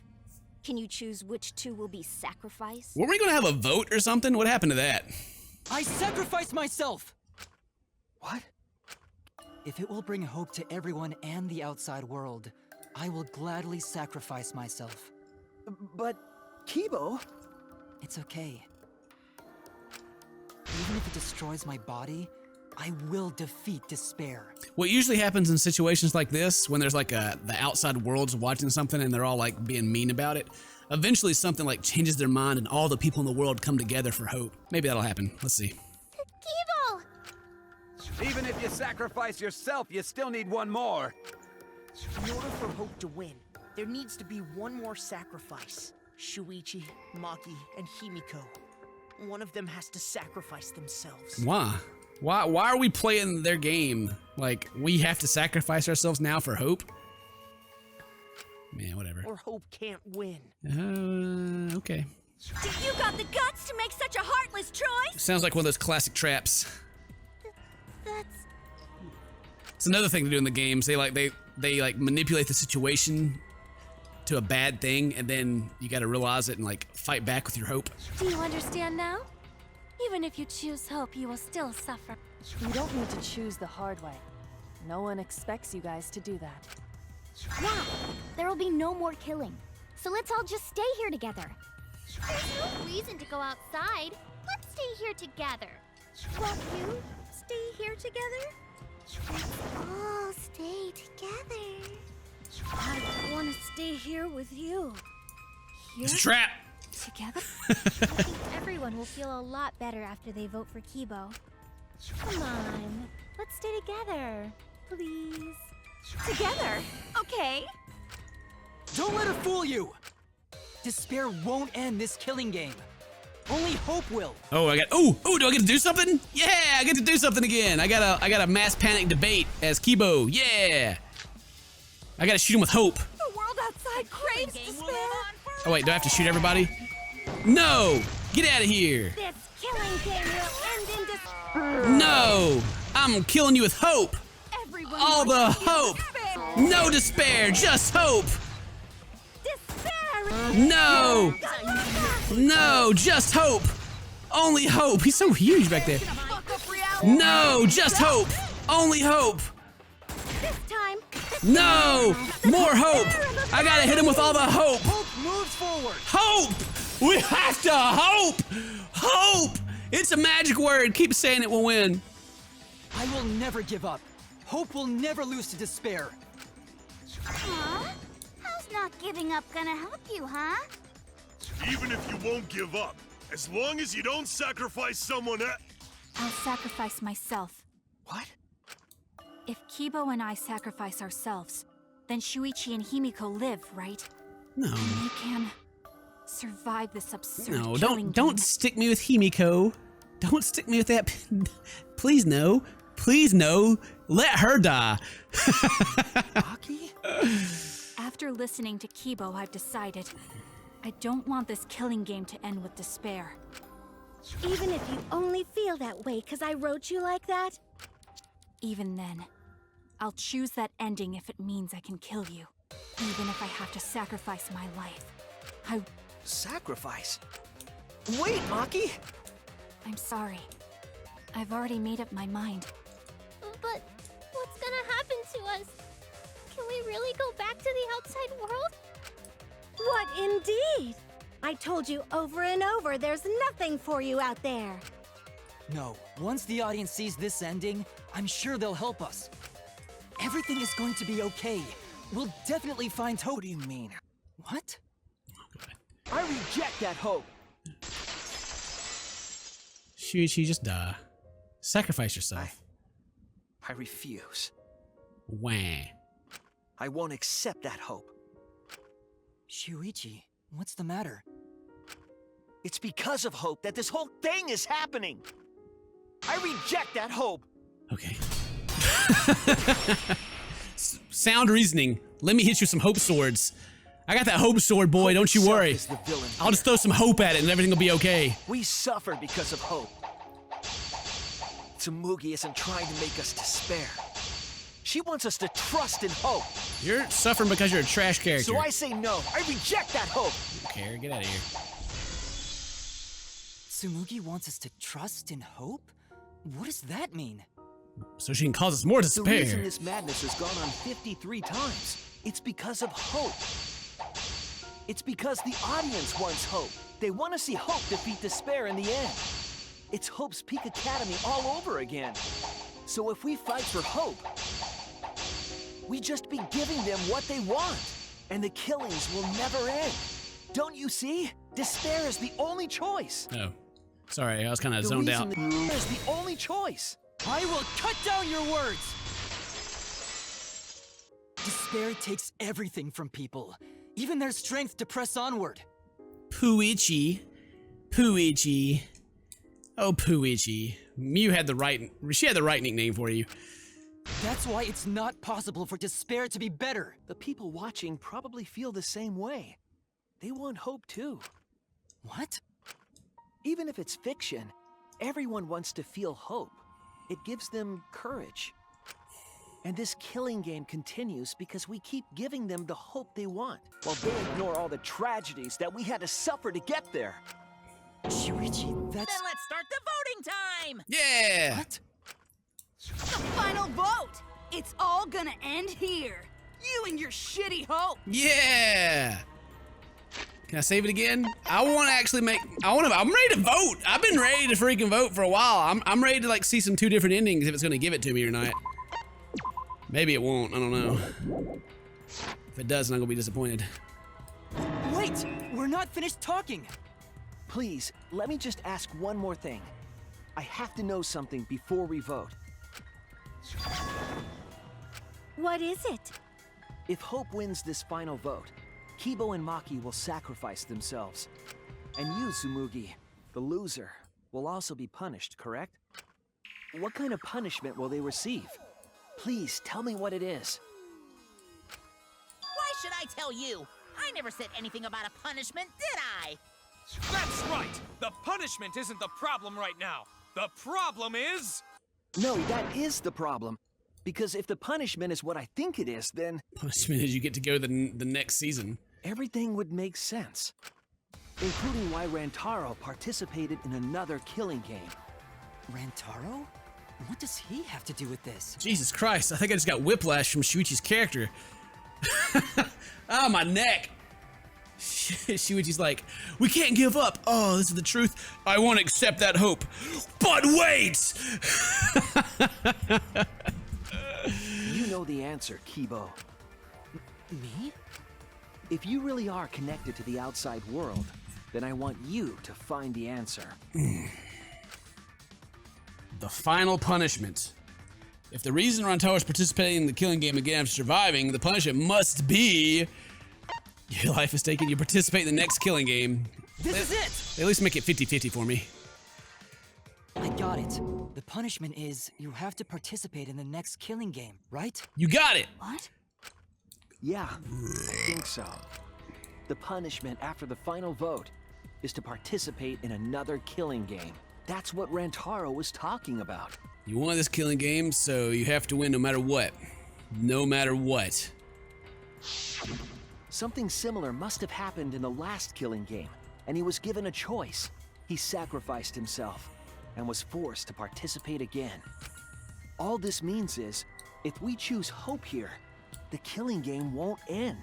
Can you choose which 2 will be sacrificed? Were we gonna have a vote or something? What happened to that? I sacrifice myself! What? If it will bring hope to everyone and the outside world, I will gladly sacrifice myself. But, Kibo... It's okay. Even if it destroys my body, I will defeat despair. What usually happens in situations like this, when there's like the outside world's watching something and they're all like being mean about it, eventually something like changes their mind and all the people in the world come together for hope. Maybe that'll happen. Let's see. Kibo! Even if you sacrifice yourself, you still need one more. In order for Hope to win, there needs to be one more sacrifice. Shuichi, Maki, and Himiko. One of them has to sacrifice themselves. Why? Why are we playing their game? Like, we have to sacrifice ourselves now for hope? Man, whatever. Or Hope can't win. Okay. You got the guts to make such a heartless choice? Sounds like one of those classic traps. That's... It's another thing to do in the games. They like manipulate the situation to a bad thing, and then you gotta realize it and like fight back with your hope. Do you understand now? Even if you choose hope, you will still suffer. You don't need to choose the hard way. No one expects you guys to do that. Yeah, there will be no more killing. So let's all just stay here together. There's no reason to go outside. Let's stay here together. Won't you stay here together? Let's all stay together. I want to stay here with you. Here? It's a trap. together? I think everyone will feel a lot better after they vote for Kibo. Come on, let's stay together, please. Together? Okay. Don't let her fool you! Despair won't end this killing game. Only hope will. Oh, do I get to do something? Yeah, I get to do something again. I got a mass panic debate as Kibo. Yeah. I gotta shoot him with hope. The world outside craves despair. Oh wait, do I have to shoot everybody? No! Get out of here! This killing game will end in despair. No! I'm killing you with hope! Everyone All the wants to feel hope! despair. No despair, just hope! Despair. No! No, just hope! Only hope! He's so huge back there. No, just hope! Only hope! This time. No! More hope! I gotta hit him with all the hope! Hope moves forward. Hope! We have to hope! Hope! It's a magic word. Keep saying it, we'll win. I will never give up. Hope will never lose to despair. Huh? How's not giving up gonna help you, huh? Even if you won't give up, as long as you don't sacrifice someone else. I'll sacrifice myself. What? If Kibo and I sacrifice ourselves, then Shuichi and Himiko live, right? No. And they can survive this absurd No, killing don't stick me with Himiko. Don't stick me with that. Please no. Please no. Let her die. After listening to Kibo, I've decided I don't want this killing game to end with despair. Even if you only feel that way because I wrote you like that? Even then, I'll choose that ending if it means I can kill you. Even if I have to sacrifice my life. Sacrifice? Wait, Maki! I'm sorry. I've already made up my mind. But what's gonna happen to us? Can we really go back to the outside world? What indeed? I told you over and over there's nothing for you out there. No, once the audience sees this ending, I'm sure they'll help us. Everything is going to be okay. We'll definitely find hope. What do you mean? What? I reject that hope. Shuichi, just die. Sacrifice yourself. I refuse. Wah. I won't accept that hope. Shuichi, what's the matter? It's because of hope that this whole thing is happening. I reject that hope. Okay. Sound reasoning. Let me hit you with some hope swords. I got that hope sword, boy. Don't you worry. I'll just throw some hope at it and everything will be okay. We suffer because of hope. Tsumugi isn't trying to make us despair. She wants us to trust in hope. You're suffering because you're a trash character. So I say no. I reject that hope. Don't care. Get out of here. Tsumugi wants us to trust in hope? What does that mean? So she can cause us more The despair. reason this madness has gone on 53 times, it's because of hope. It's because the audience wants hope. They want to see hope defeat despair in the end. It's Hope's Peak Academy all over again. So if we fight for hope, we just be giving them what they want, and the killings will never end. Don't you see? Despair is the only choice. Oh, sorry, I was kind of The zoned reason out. Despair is the only choice. I will cut down your words! Despair takes everything from people, even their strength to press onward. Puichi. Puichi. Oh, Puichi. She had the right nickname for you. That's why it's not possible for despair to be better. The people watching probably feel the same way. They want hope too. What? Even if it's fiction, everyone wants to feel hope. It gives them courage. And this killing game continues because we keep giving them the hope they want, while they ignore all the tragedies that we had to suffer to get there. Shuichi, Then let's start the voting time! Yeah! What? The final vote! It's all gonna end here. You and your shitty hope. Yeah! Can I save it again? I want to actually I'm ready to vote. I've been ready to freaking vote for a while. I'm ready to like see some 2 different endings if it's gonna give it to me or not. Maybe it won't, I don't know. If it does, then I'm gonna be disappointed. Wait! We're not finished talking! Please, let me just ask one more thing. I have to know something before we vote. What is it? If Hope wins this final vote, Kibo and Maki will sacrifice themselves. And you, Tsumugi, the loser, will also be punished, correct? What kind of punishment will they receive? Please, tell me what it is. Why should I tell you? I never said anything about a punishment, did I? That's right! The punishment isn't the problem right now. The problem is... No, that is the problem. Because if the punishment is what I think it is, then... Punishment is you get to go the next season. Everything would make sense. Including why Rantaro participated in another killing game. Rantaro? What does he have to do with this? Jesus Christ, I think I just got whiplash from Shuichi's character. Oh, my neck. Shuichi's like, we can't give up. Oh, this is the truth. I won't accept that hope. But wait! You know the answer, Kibo. Me? If you really are connected to the outside world, then I want you to find the answer. The final punishment. If the reason Rantaro is participating in the killing game again after surviving, the punishment must be... Your life is taken, you participate in the next killing game. This is it! They at least make it 50-50 for me. I got it. The punishment is you have to participate in the next killing game, right? You got it! What? Yeah, I think so. The punishment after the final vote is to participate in another killing game. That's what Rantaro was talking about. You won this killing game, so you have to win no matter what. No matter what. Something similar must have happened in the last killing game, and he was given a choice. He sacrificed himself and was forced to participate again. All this means is, if we choose Hope here, the killing game won't end.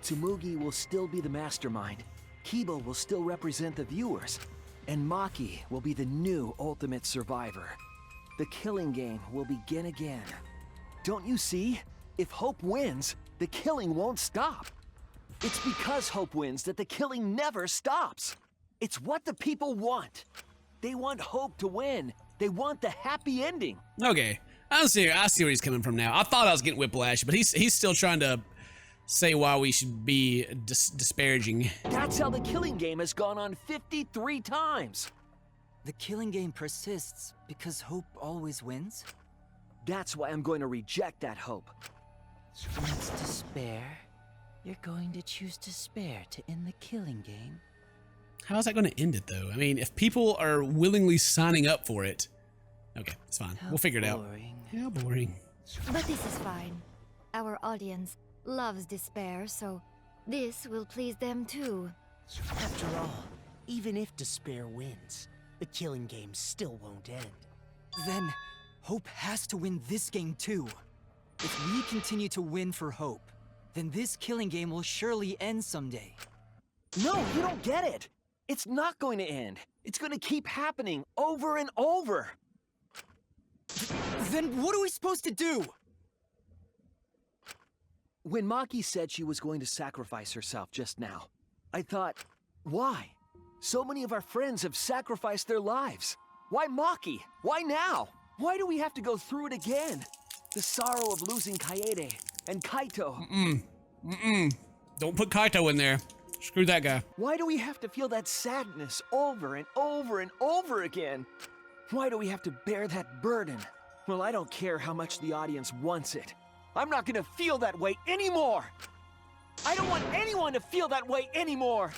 Tsumugi will still be the mastermind, Kibo will still represent the viewers, and Maki will be the new ultimate survivor. The killing game will begin again. Don't you see? If Hope wins, the killing won't stop. It's because Hope wins that the killing never stops. It's what the people want. They want Hope to win. They want the happy ending. Okay, I see where he's coming from now. I thought I was getting whiplash, but he's still trying to say why we should be disparaging. That's how the killing game has gone on 53 times. The killing game persists because Hope always wins? That's why I'm going to reject that hope. It's despair. You're going to choose despair to end the killing game? How is that going to end it, though? I mean, if people are willingly signing up for it... Okay, it's fine. We'll figure it out. How boring. But this is fine. Our audience loves despair, so this will please them too. After all, even if despair wins, the killing game still won't end. Then, Hope has to win this game too. If we continue to win for Hope, then this killing game will surely end someday. No, you don't get it. It's not going to end. It's going to keep happening over and over. Then what are we supposed to do? When Maki said she was going to sacrifice herself just now, I thought, why? So many of our friends have sacrificed their lives. Why Maki? Why now? Why do we have to go through it again? The sorrow of losing Kaede and Kaito. Don't put Kaito in there. Screw that guy. Why do we have to feel that sadness over and over and over again? Why do we have to bear that burden? Well, I don't care how much the audience wants it. I'm not gonna feel that way anymore! I don't want anyone to feel that way anymore!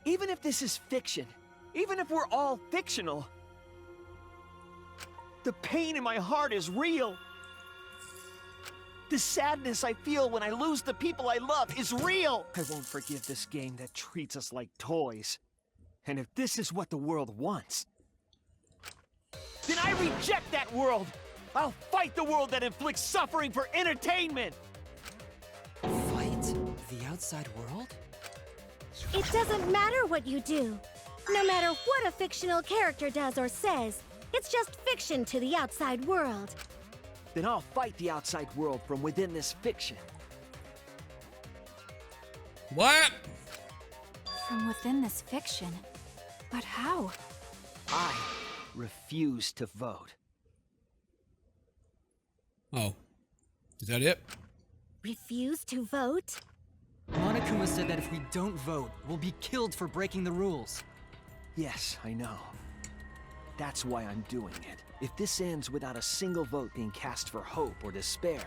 Even if this is fiction, even if we're all fictional, the pain in my heart is real. The sadness I feel when I lose the people I love is real. I won't forgive this game that treats us like toys. And if this is what the world wants, then I reject that world. I'll fight the world that inflicts suffering for entertainment. Fight the outside world? It doesn't matter what you do. No matter what a fictional character does or says, it's just fiction to the outside world. Then I'll fight the outside world from within this fiction. What? from within this fiction. But how? I refuse to vote. Oh. Is that it? Refuse to vote? Monokuma said that if we don't vote, we'll be killed for breaking the rules. Yes, I know. That's why I'm doing it. If this ends without a single vote being cast for hope or despair,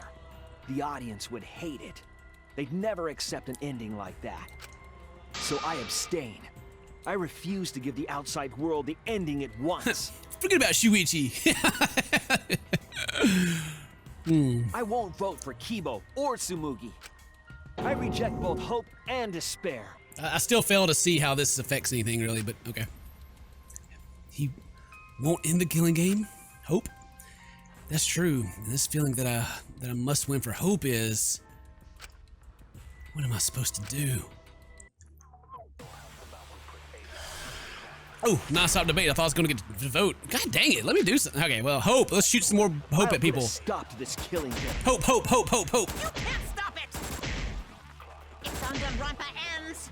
the audience would hate it. They'd never accept an ending like that. So I abstain. I refuse to give the outside world the ending it wants. Forget about Shuichi. I won't vote for Kibo or Tsumugi. I reject both hope and despair. I still fail to see how this affects anything really, but okay. He won't end the killing game? Hope? That's true. And this feeling that I must win for hope is... What am I supposed to do? Oh, non-stop debate. I thought I was going to get to vote. God dang it. Let me do something. Okay, well, hope. Let's shoot some more hope at people. Stop this killing game. Hope, hope, hope, hope, hope. You can't stop it! If Danganronpa ends,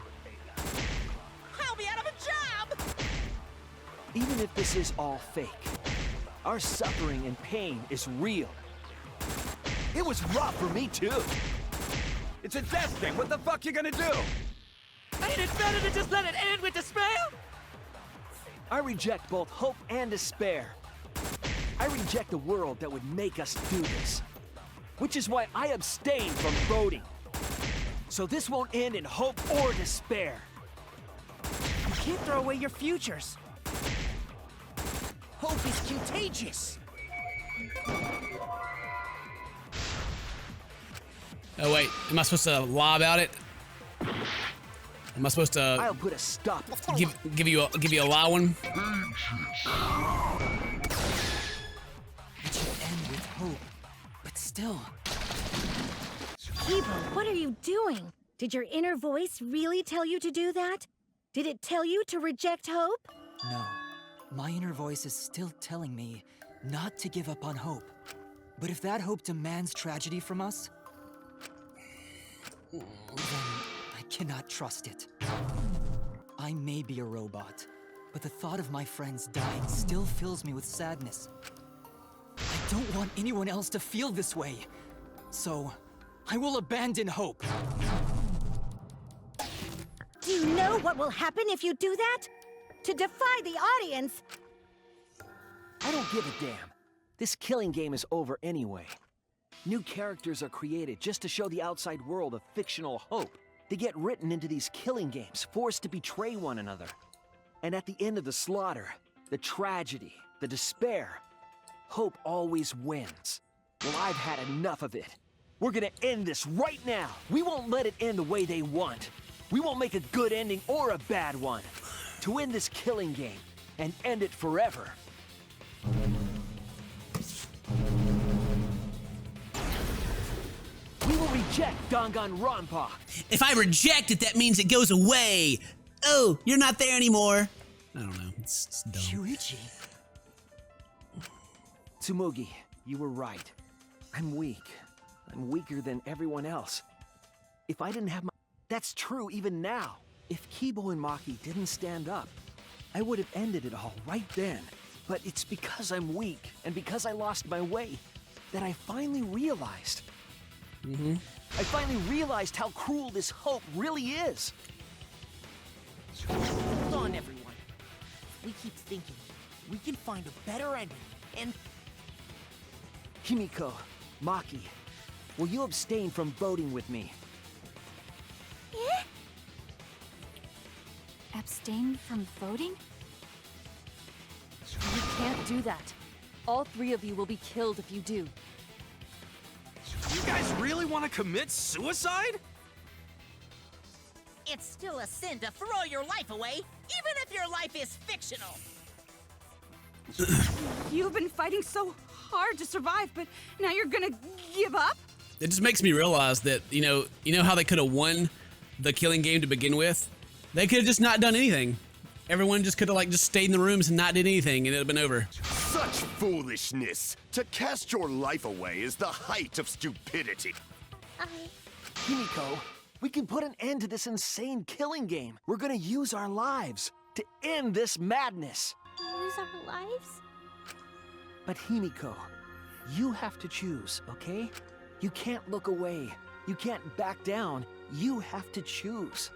I'll be out of a job! Even if this is all fake, our suffering and pain is real. It was rough for me too. It's a death thing. What the fuck you gonna do? Ain't it better to just let it end with despair? I reject both hope and despair. I reject a world that would make us do this. Which is why I abstain from voting. So this won't end in hope or despair. You can't throw away your futures. Hope is contagious. Oh wait, am I supposed to lie about it? Am I supposed to? I'll put a stop. Give you a lie one. It should end with hope, but still. Kibo, what are you doing? Did your inner voice really tell you to do that? Did it tell you to reject hope? No, my inner voice is still telling me not to give up on hope. But if that hope demands tragedy from us, then I cannot trust it. I may be a robot, but the thought of my friends dying still fills me with sadness. I don't want anyone else to feel this way, so I will abandon hope. Do you know what will happen if you do that? To defy the audience! I don't give a damn. This killing game is over anyway. New characters are created just to show the outside world a fictional hope. They get written into these killing games, forced to betray one another. And at the end of the slaughter, the tragedy, the despair, hope always wins. Well, I've had enough of it. We're gonna end this right now. We won't let it end the way they want. We won't make a good ending or a bad one. To end this killing game and end it forever. We will reject Danganronpa. If I reject it, that means it goes away. Oh, you're not there anymore. I don't know. It's dumb. Shuichi. Tsumugi, you were right. I'm weak. I'm weaker than everyone else. If I didn't have my... That's true even now. If Kibo and Maki didn't stand up, I would have ended it all right then. But it's because I'm weak and because I lost my way that I finally realized. I finally realized how cruel this hope really is. Hold on, everyone. If we keep thinking, we can find a better ending, and... Himiko, Maki, will you abstain from voting with me? Abstain from voting? You can't do that. All three of you will be killed if you do. You guys really want to commit suicide? It's still a sin to throw your life away, even if your life is fictional. You've been fighting so hard to survive, but now you're gonna give up? It just makes me realize that, you know how they could have won the killing game to begin with? They could have just not done anything. Everyone just could have just stayed in the rooms and not did anything, and it'd have been over. Such foolishness! To cast your life away is the height of stupidity. Himiko, We can put an end to this insane killing game. We're gonna use our lives to end this madness. Use our lives? But Himiko, you have to choose, okay? You can't look away. You can't back down. You have to choose.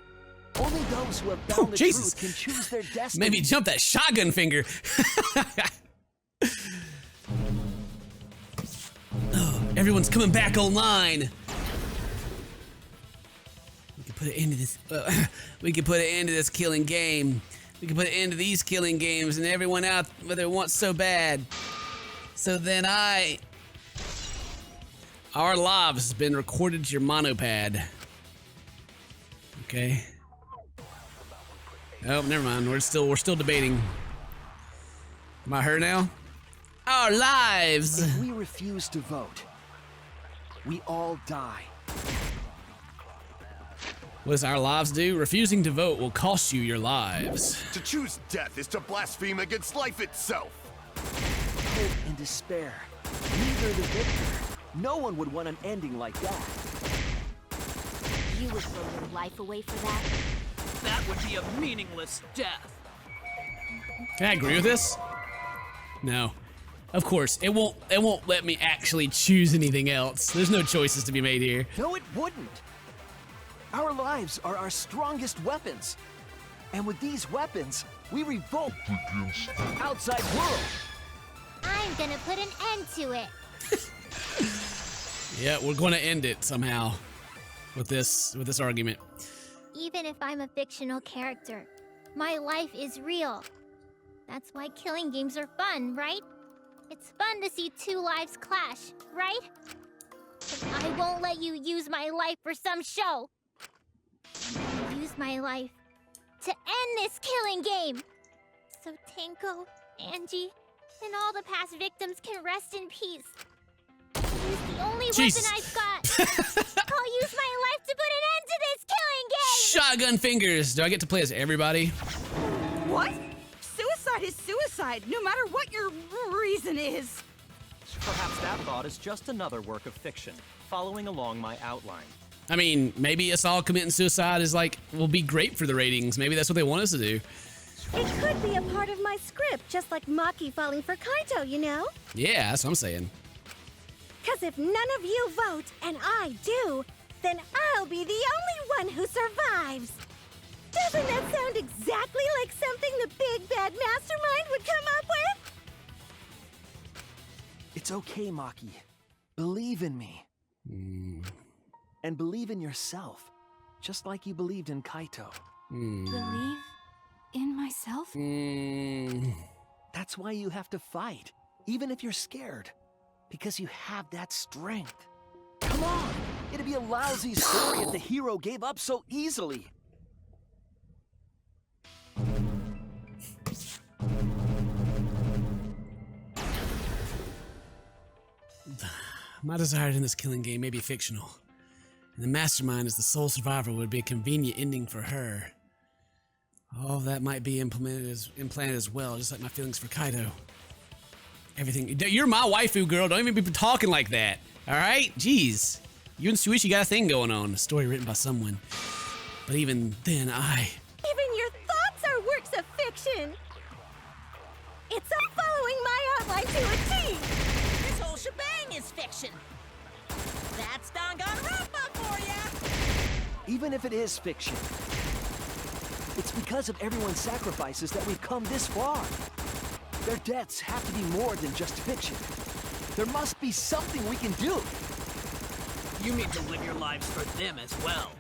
Only those who have found the Jesus. truth can choose their destiny. Maybe jump that shotgun finger. Oh, everyone's coming back online. We can put an end to this. We can put an end to this killing game. We can put an end to these killing games and everyone out there wants so bad. So then our lives has been recorded to your monopad. Okay. Oh, never mind. We're still debating. Am I her now? Our lives. If we refuse to vote, we all die. What does our lives do? Refusing to vote will cost you your lives. To choose death is to blaspheme against life itself. Hope and despair. Neither the victor. No one would want an ending like that. You would throw your life away for that? That would be a meaningless death. Can I agree with this? No. Of course, it won't let me actually choose anything else. There's no choices to be made here. No, it wouldn't. Our lives are our strongest weapons. And with these weapons, we revolt against the outside world. I'm gonna put an end to it. Yeah, we're gonna end it somehow with this argument. Even if I'm a fictional character, my life is real. That's why killing games are fun, right? It's fun to see two lives clash, right? But I won't let you use my life for some show. I'm gonna use my life to end this killing game. So Tenko, Angie, and all the past victims can rest in peace. Use the only Jesus. weapon I've got. I'll use my life to put an end to this killing game! Shotgun fingers. Do I get to play as everybody? What? Suicide is suicide, no matter what your reason is. Perhaps that thought is just another work of fiction, following along my outline. I mean, maybe us all committing suicide will be great for the ratings. Maybe that's what they want us to do. It could be a part of my script, just like Maki falling for Kaito, you know? Yeah, that's what I'm saying. Because if none of you vote, and I do, then I'll be the only one who survives. Doesn't that sound exactly like something the big bad mastermind would come up with? It's okay, Maki. Believe in me. And believe in yourself, just like you believed in Kaito. Believe in myself? That's why you have to fight, even if you're scared. Because you have that strength. Come on! It'd be a lousy story if the hero gave up so easily. My desire in this killing game may be fictional. And the mastermind as the sole survivor would be a convenient ending for her. All of that might be implanted as well, just like my feelings for Kaito. Everything. You're my waifu, girl. Don't even be talking like that. All right? Jeez. You and Suichi got a thing going on. A story written by someone. But even then, Even your thoughts are works of fiction. It's a following my outline to a T. This whole shebang is fiction. That's Danganronpa for ya! Even if it is fiction, it's because of everyone's sacrifices that we've come this far. Their deaths have to be more than just fiction. There must be something we can do. You need to live your lives for them as well.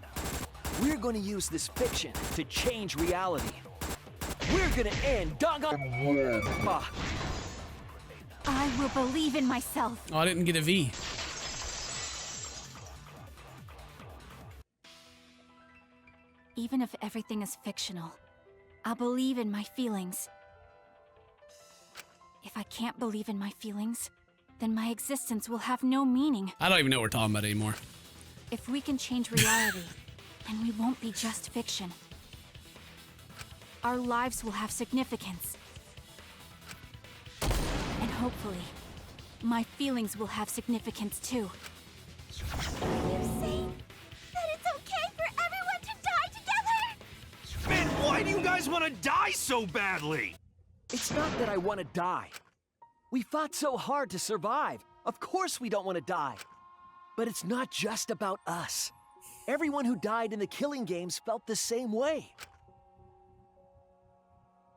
We're going to use this fiction to change reality. We're going to end Danganronpa. I will believe in myself. I didn't get a V. Even if everything is fictional, I'll believe in my feelings. If I can't believe in my feelings, then my existence will have no meaning. I don't even know what we're talking about anymore. If we can change reality, then we won't be just fiction. Our lives will have significance. And hopefully, my feelings will have significance too. Are you saying that it's okay for Why do you guys want to die so badly? It's not that I want to die. We fought so hard to survive. Of course we don't want to die. But it's not just about us. Everyone who died in the killing games felt the same way.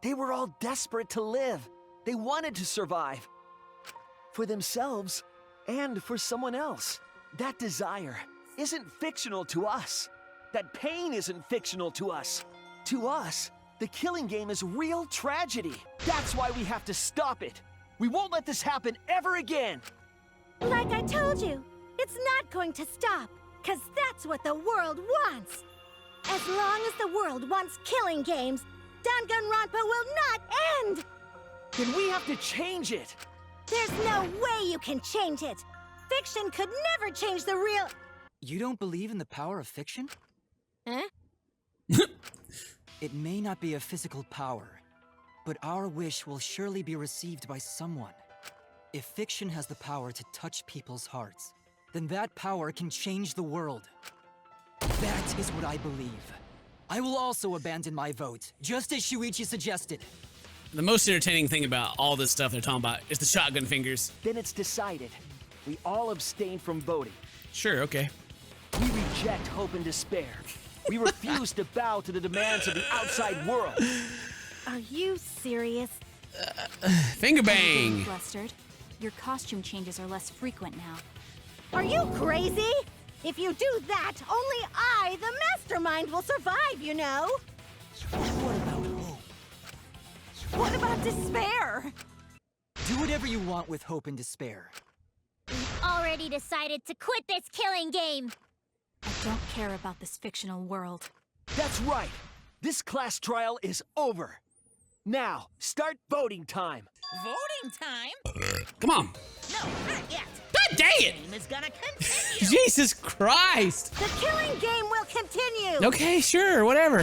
They were all desperate to live. They wanted to survive. For themselves and for someone else. That desire isn't fictional to us. That pain isn't fictional to us. To us, the killing game is real tragedy. That's why we have to stop it. We won't let this happen ever again. Like I told you, it's not going to stop, 'cause that's what the world wants. As long as the world wants killing games, Danganronpa will not end! Then we have to change it. There's no way you can change it. Fiction could never change the real... You don't believe in the power of fiction? Eh? It may not be a physical power, but our wish will surely be received by someone. If fiction has the power to touch people's hearts, then that power can change the world. That is what I believe. I will also abandon my vote, just as Shuichi suggested. The most entertaining thing about all this stuff they're talking about is the shotgun fingers. Then it's decided. We all abstain from voting. Sure, okay. We reject hope and despair. We refuse to bow to the demands of the outside world. Are you serious? Finger bang! Flustered. Your costume changes are less frequent now. Are you crazy? If you do that, only I, the mastermind, will survive, you know? What about hope? What about despair? Do whatever you want with hope and despair. We've already decided to quit this killing game. I don't care about this fictional world. That's right. This class trial is over. Now, start voting time. Voting time? Come on. No, not yet. God dang it! The game is gonna continue. Jesus Christ! The killing game will continue! Okay, sure, whatever.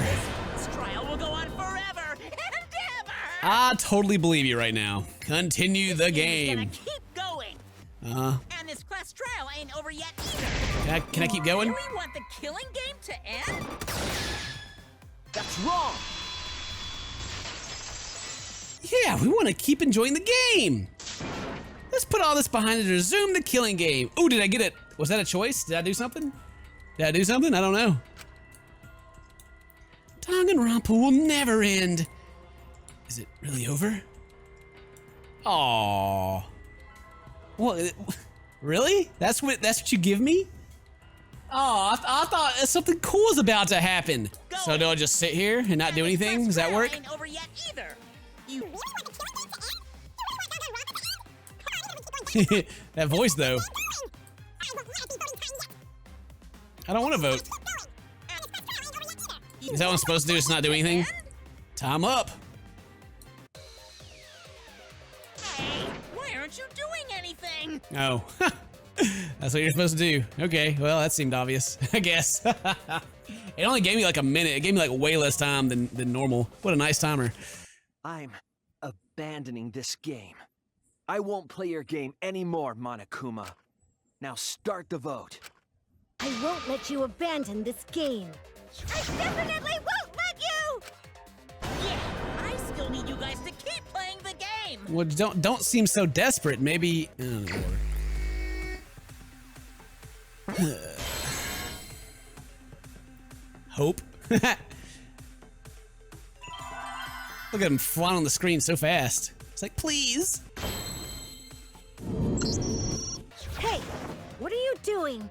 This trial will go on forever and ever! I totally believe you right now. Continue the It's game. gonna keep going. And this class trial ain't over yet either. Can I keep going? Do we want the killing game to end? That's wrong! Yeah, we want to keep enjoying the game. Let's put all this behind us and resume the killing game. Oh, did I get it? Was that a choice? Did I do something? Did I do something? I don't know. Danganronpa will never end. Is it really over? Aww. What? Really? That's what you give me? Oh, I thought something cool was about to happen. So do I just sit here and not do anything? Does that work? Ain't over yet either. You. That voice, though. I don't want to vote. Is that what I'm supposed to do? Just not do anything? Time up. Hey, why aren't you doing anything? Oh. That's what you're supposed to do. Okay, well, that seemed obvious, I guess. It only gave me like a minute. It gave me like way less time than normal. What a nice timer. I'm abandoning this game. I won't play your game anymore, Monokuma. Now start the vote. I won't let you abandon this game. I definitely won't let you! Yeah, I still need you guys to keep playing the game. Well, don't seem so desperate. Maybe. I don't know. Hope. Look at him flying on the screen so fast. It's like, please. Hey, what are you doing?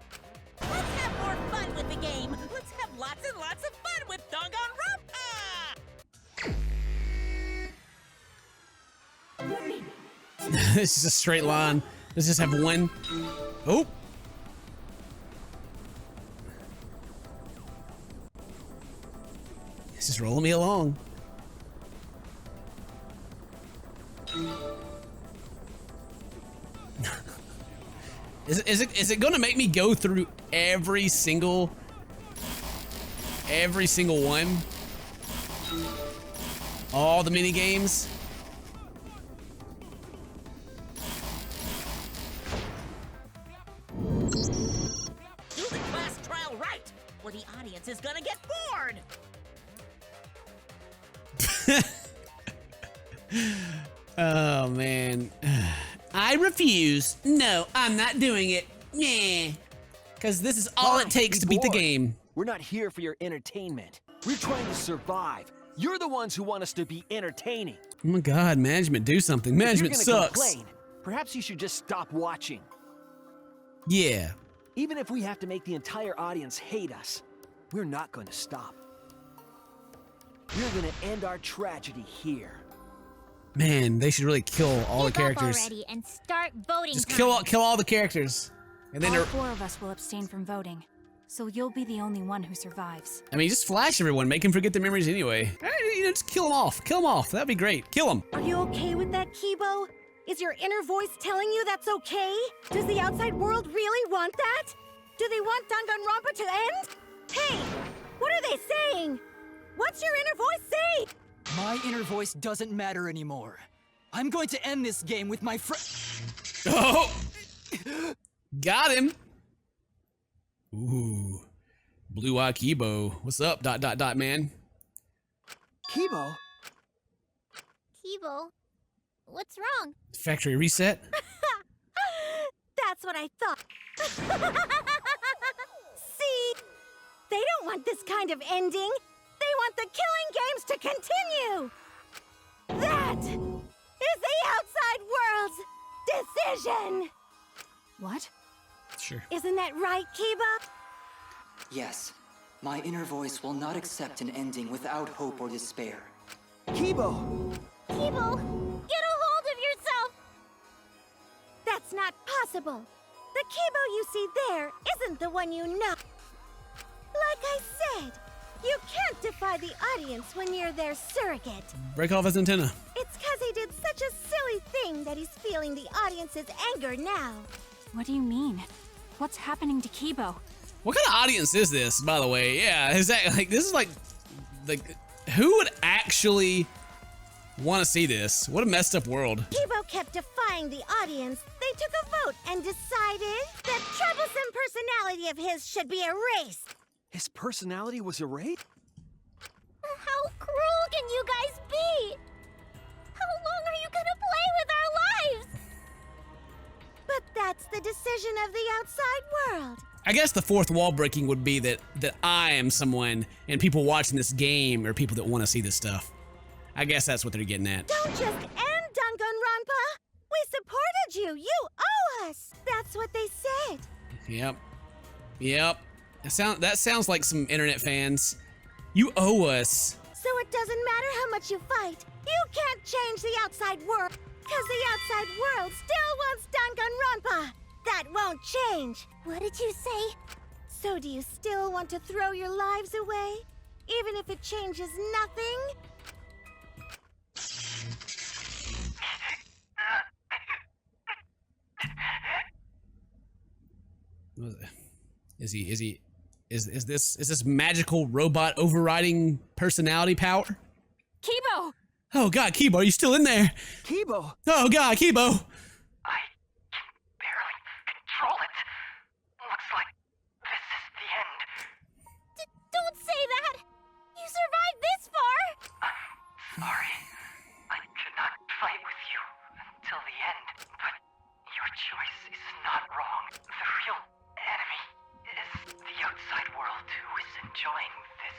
Let's have more fun with the game. Let's have lots and lots of fun with Danganronpa! This is a straight line. Let's just have one. Oh. It's just rolling me along. Is it gonna make me go through every single one? All the mini games? Do the class trial right, or the audience is gonna get bored. Oh, man. I refuse. No, I'm not doing it. Nah. Because this is all it takes to beat the game. We're not here for your entertainment. We're trying to survive. You're the ones who want us to be entertaining. Oh my God, management, do something. Management if you're gonna sucks. Complain, perhaps you should just stop watching. Yeah. Even if we have to make the entire audience hate us, we're not going to stop. We're going to end our tragedy here. Man, they should really kill all the Give up characters. already and start voting. Just time. kill all the characters. And then All 4 of us will abstain from voting, so you'll be the only one who survives. I mean, just flash everyone, make them forget their memories anyway. You know, just kill them off. Kill them off. That'd be great. Kill them. Are you okay with that, Kibo? Is your inner voice telling you that's okay? Does the outside world really want that? Do they want Danganronpa to end? Hey, what are they saying? What's your inner voice say? My inner voice doesn't matter anymore. I'm going to end this game with my friend. Oh! Got him. Ooh. Blue Eye Kibo. What's up, ... man? Kibo? Kibo, what's wrong? Factory reset? That's what I thought. See? They don't want this kind of ending. They want the killing games to continue. That is the outside world's decision. What? Sure. Isn't that right, Kiba? Yes, my inner voice will not accept an ending without hope or despair. Kibo! Kibo, get a hold of yourself! That's not possible. The Kibo you see there isn't the one you know. Like I said, you can't defy the audience when you're their surrogate. Break off his antenna. It's because he did such a silly thing that he's feeling the audience's anger now. What do you mean? What's happening to Kibo? What kind of audience is this, by the way? Yeah, is that like this is like who would actually want to see this? What a messed up world. Kibo kept defying the audience. They took a vote and decided that troublesome personality of his should be erased. His personality was erased? How cruel can you guys be? How long are you gonna play with our lives? But that's the decision of the outside world. I guess the fourth wall breaking would be that I am someone and people watching this game are people that want to see this stuff. I guess that's what they're getting at. Don't just end Danganronpa. We supported you. You owe us. That's what they said. Yep. That sounds like some internet fans. You owe us. So it doesn't matter how much you fight. You can't change the outside world. Because the outside world still wants Danganronpa. That won't change. What did you say? So do you still want to throw your lives away? Even if it changes nothing? Is this magical robot overriding personality power? Kibo! Oh God, Kibo, are you still in there? Kibo! Oh God, Kibo! I can barely control it. Looks like this is the end. Don't say that! You survived this far! I'm sorry. I could not fight with you until the end, but your choice is not wrong. The real enemy is the outside world who is enjoying this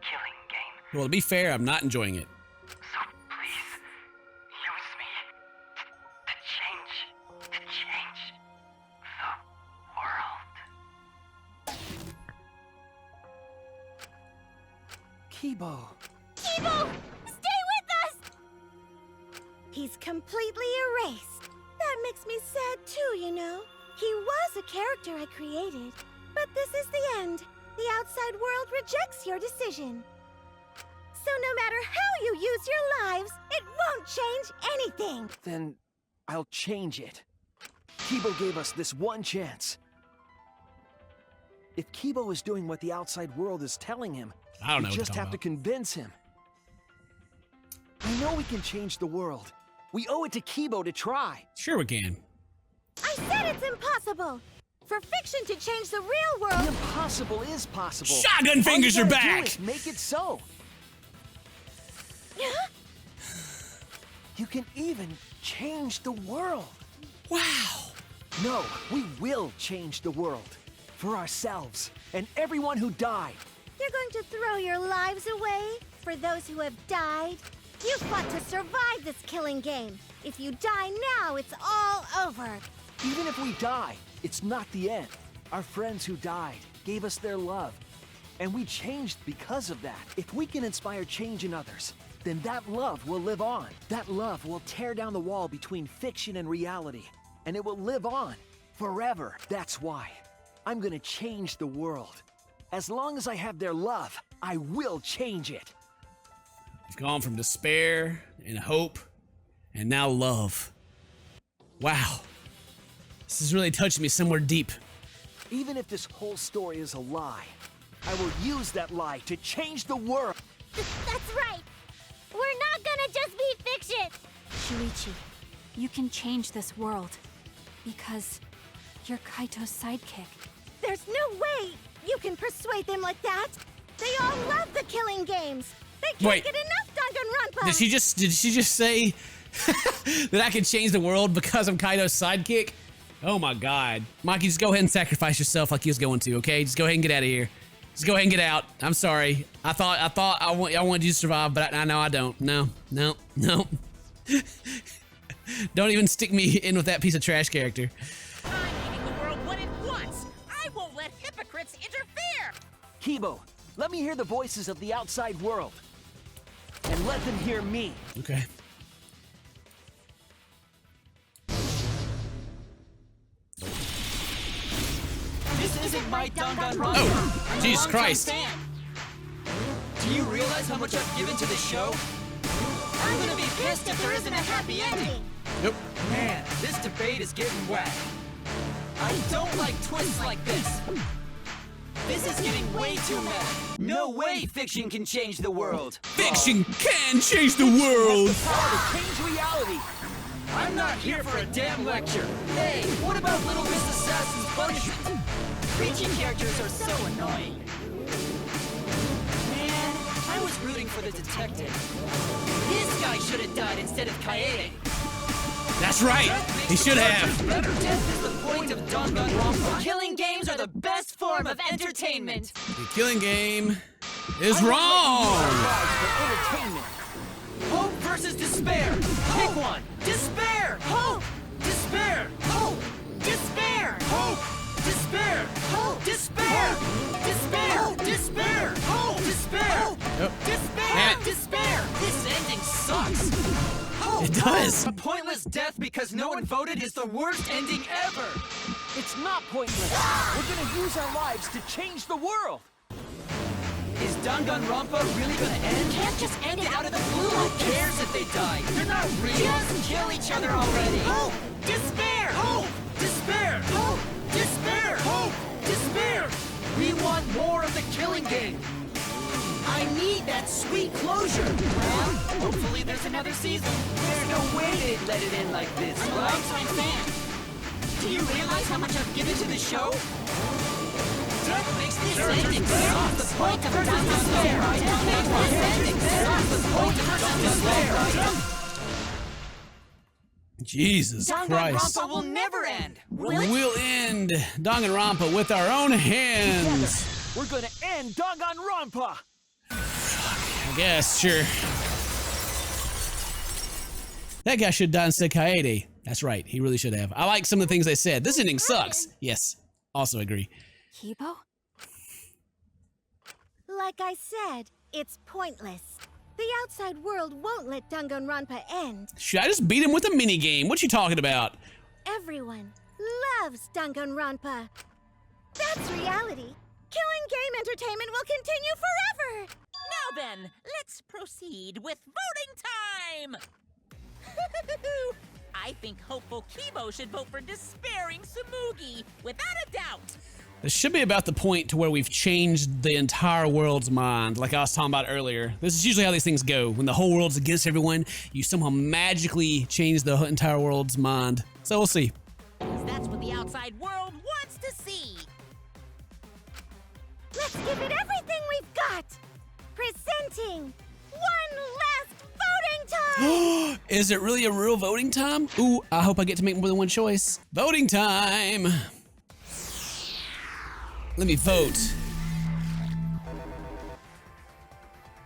killing game. Well, to be fair, I'm not enjoying it. So please, use me to change the world. Kibo! Kibo! Stay with us! He's completely erased. That makes me sad too, you know. He was a character I created. But this is the end. The outside world rejects your decision. So no matter how you use your lives, it won't change anything. Then I'll change it. Kibo gave us this one chance. If Kibo is doing what the outside world is telling him, I don't know we what just you're have to talking convince him. I know we can change the world. We owe it to Kibo to try. Sure we can. I said it's impossible. For fiction to change the real world... The impossible is possible. Shotgun fingers All are you gotta do back! is make it so. You can even change the world. Wow. No, we will change the world. For ourselves and everyone who died. You're going to throw your lives away for those who have died? You fought to survive this killing game. If you die now, it's all over. Even if we die, it's not the end. Our friends who died gave us their love, and we changed because of that. If we can inspire change in others, then that love will live on. That love will tear down the wall between fiction and reality, and it will live on forever. That's why I'm gonna change the world. As long as I have their love, I will change it. We've gone from despair and hope, and now love. Wow. This is really touching me somewhere deep. Even if this whole story is a lie, I will use that lie to change the world. That's right. We're not gonna just be fiction. Shuichi, you can change this world. Because you're Kaito's sidekick. There's no way you can persuade them like that. They all love the killing games. They can't get enough Danganronpa. Did she just say that I can change the world because I'm Kaito's sidekick? Oh my god. Mikey, just go ahead and sacrifice yourself like he was going to, okay? Just go ahead and get out of here. Just go ahead and get out. I'm sorry. I thought I wanted you to survive, but I know I don't. No. Don't even stick me in with that piece of trash character. I'm giving the world what it wants. I won't let hypocrites interfere. Kibo, let me hear the voices of the outside world. And let them hear me. Okay. This isn't my Danganronpa. Oh, Jesus Christ. Do you realize how much I've given to the show? I'm gonna be pissed if there isn't a happy ending. Nope. Man, this debate is getting whack. I don't like twists like this. This is getting way too meta. No way fiction can change the world. Fiction can change the world. Has the power to change reality. I'm not here for a damn lecture. Hey, what about Little Miss Assassin's punishment? Preachy characters are so annoying. Man, I was rooting for the detective. This guy should have died instead of Kaede. That's right. He should have. Death is the point of Danganronpa. Killing games are the best form of entertainment. The killing game is wrong. Hope versus despair. Pick one. Despair. Hope. Despair. Hope. Despair. Hope. Despair. Hope. Despair. Despair. Despair. Hope. Despair. Yep. Despair. Despair. This ending sucks. It does. A pointless death because no one voted is the worst ending ever. It's not pointless. We're gonna use our lives to change the world. Is Danganronpa really gonna end? Can't just end it out of the blue. Who cares if they die? They're not real. Just kill each other already. Hope. Despair. Hope. Despair. Hope. Despair. Hope. Despair. We want more of the killing game. I need that sweet closure. Well, hopefully there's another season. There's no way they'd let it end like this. I'm a longtime fan. Do you realize how much I've given to the show? Death makes this ending suck. The point of Danganronpa. Death makes this ending suck. The point of Danganronpa. Jesus Christ. Danganronpa will never end. We'll end Danganronpa with our own hands. Together, we're gonna end Danganronpa. I guess, sure. That guy should die instead of Kaede. That's right, he really should have. I like some of the things they said. This ending sucks. Yes, also agree. Kibo? Like I said, it's pointless. The outside world won't let Danganronpa end. Should I just beat him with a minigame? What you talking about? Everyone loves Danganronpa. That's reality. Killing game entertainment will continue forever. Now then, let's proceed with voting time! I think hopeful Kibo should vote for despairing Tsumugi, without a doubt! This should be about the point to where we've changed the entire world's mind, like I was talking about earlier. This is usually how these things go. When the whole world's against everyone, you somehow magically change the entire world's mind. So we'll see. Because that's what the outside world wants to see! Let's give it everything we've got! Presenting one last voting voting time! Is it really a real voting time? Ooh, I hope I get to make more than one choice. Voting time! Let me vote.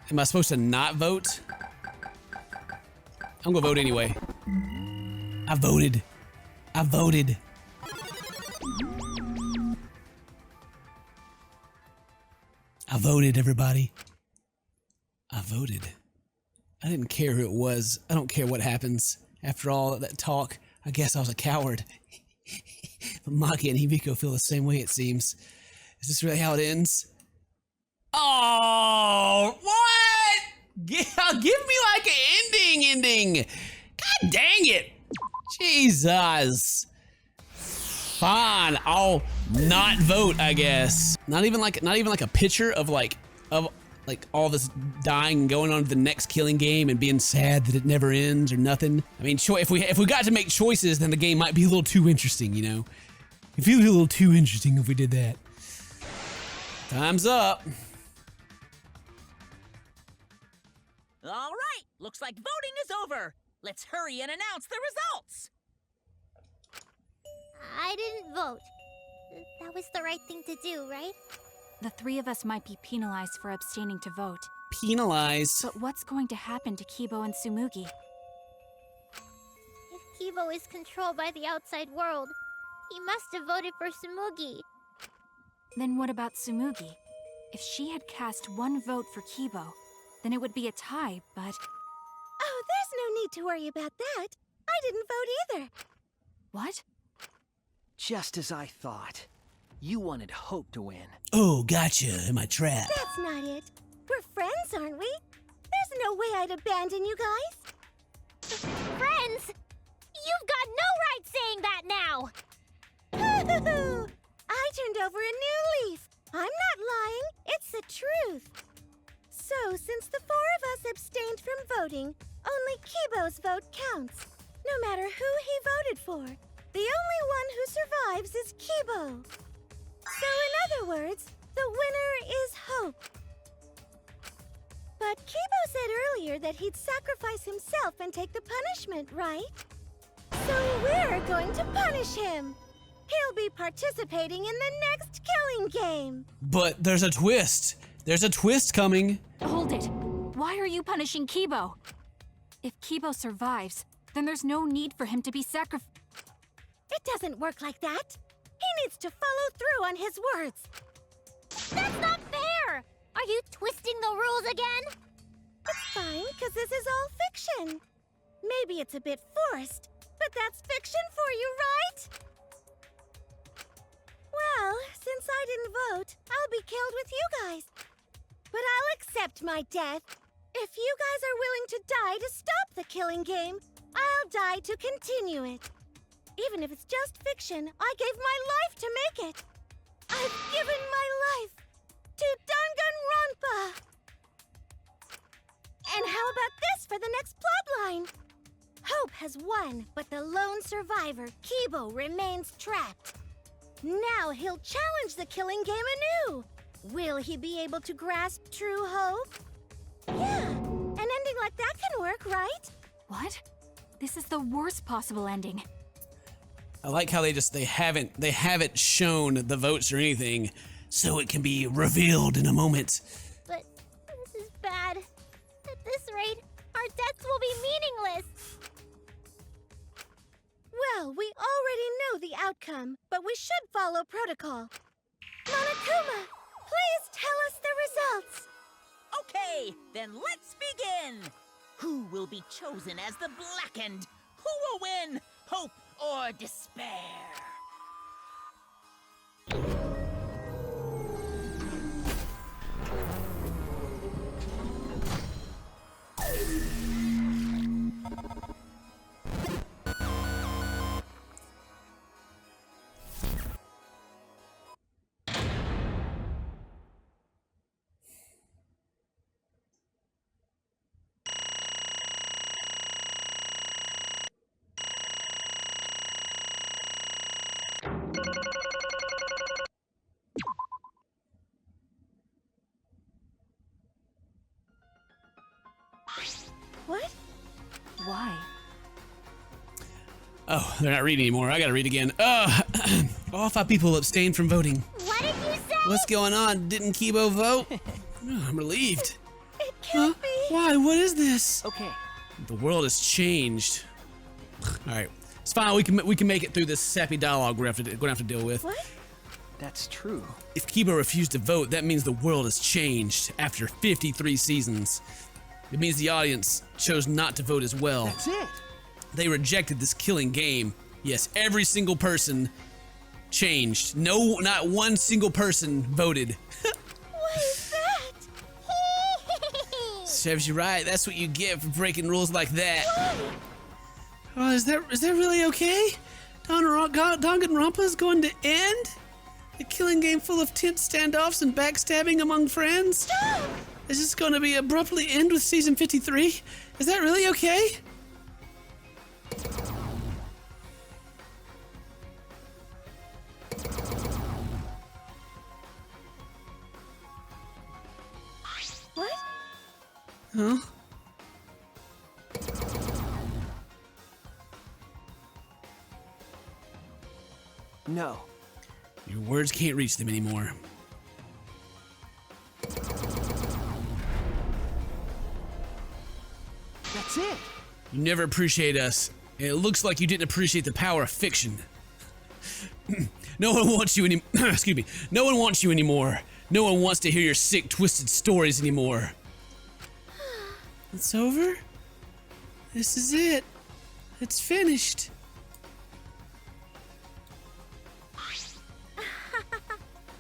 Am I supposed to not vote? I'm gonna vote anyway. I voted. I voted. I voted, everybody. I voted. I didn't care who it was. I don't care what happens. After all that talk, I guess I was a coward. But Maki and Himiko feel the same way, it seems. Is this really how it ends? Oh, what? Give me like an ending. God dang it. Jesus. Fine, I'll not vote, I guess. Not even like a picture of like all this dying and going on to the next killing game and being sad that it never ends or nothing. I mean, if we got to make choices, then the game might be a little too interesting, you know? It feels a little too interesting if we did that. Time's up. All right, looks like voting is over. Let's hurry and announce the results. I didn't vote. That was the right thing to do, right? The three of us might be penalized for abstaining to vote. Penalized? But what's going to happen to Kibo and Tsumugi? If Kibo is controlled by the outside world, he must have voted for Tsumugi. Then what about Tsumugi? If she had cast one vote for Kibo, then it would be a tie, but... Oh, there's no need to worry about that. I didn't vote either. What? Just as I thought. You wanted Hope to win. Oh, gotcha. In my trap. That's not it. We're friends, aren't we? There's no way I'd abandon you guys. Friends? You've got no right saying that now! I turned over a new leaf. I'm not lying. It's the truth. So, since the four of us abstained from voting, only Kibo's vote counts. No matter who he voted for, the only one who survives is Kibo. So, in other words, the winner is Hope. But Kibo said earlier that he'd sacrifice himself and take the punishment, right? So we're going to punish him. He'll be participating in the next killing game. But there's a twist. There's a twist coming. Hold it. Why are you punishing Kibo? If Kibo survives, then there's no need for him to be sacrificed. It doesn't work like that. He needs to follow through on his words. That's not fair! Are you twisting the rules again? It's fine, because this is all fiction. Maybe it's a bit forced, but that's fiction for you, right? Well, since I didn't vote, I'll be killed with you guys. But I'll accept my death. If you guys are willing to die to stop the killing game, I'll die to continue it. Even if it's just fiction, I gave my life to make it. I've given my life to Danganronpa. And how about this for the next plotline? Hope has won, but the lone survivor, Kibo, remains trapped. Now he'll challenge the killing game anew. Will he be able to grasp true hope? Yeah, an ending like that can work, right? What? This is the worst possible ending. I like how they haven't shown the votes or anything, so it can be revealed in a moment. But this is bad. At this rate, our deaths will be meaningless. Well, we already know the outcome, but we should follow protocol. Monokuma, please tell us the results. Okay, then let's begin. Who will be chosen as the Blackened? Who will win? Hope or despair? What? Why? Oh, they're not reading anymore. I gotta read again. All 5 people abstained from voting. What did you say? What's going on? Didn't Kibo vote? Oh, I'm relieved. It can't be. Why? What is this? Okay. The world has changed. All right, it's fine. We can make it through this sappy dialogue we're gonna have to deal with. What? That's true. If Kibo refused to vote, that means the world has changed after 53 seasons. It means the audience chose not to vote as well. That's it. They rejected this killing game. Yes, every single person changed. No, not one single person voted. What is that? Serves you right. That's what you get for breaking rules like that. Why? Oh, is that really okay? Danganronpa is going to end? A killing game full of tense standoffs and backstabbing among friends? Stop! Is this going to be abruptly end with season 53? Is that really okay? What? Huh? No. Your words can't reach them anymore. That's it. You never appreciate us, and it looks like you didn't appreciate the power of fiction. No one wants you excuse me. No one wants you anymore. No one wants to hear your sick, twisted stories anymore. It's over? This is it. It's finished.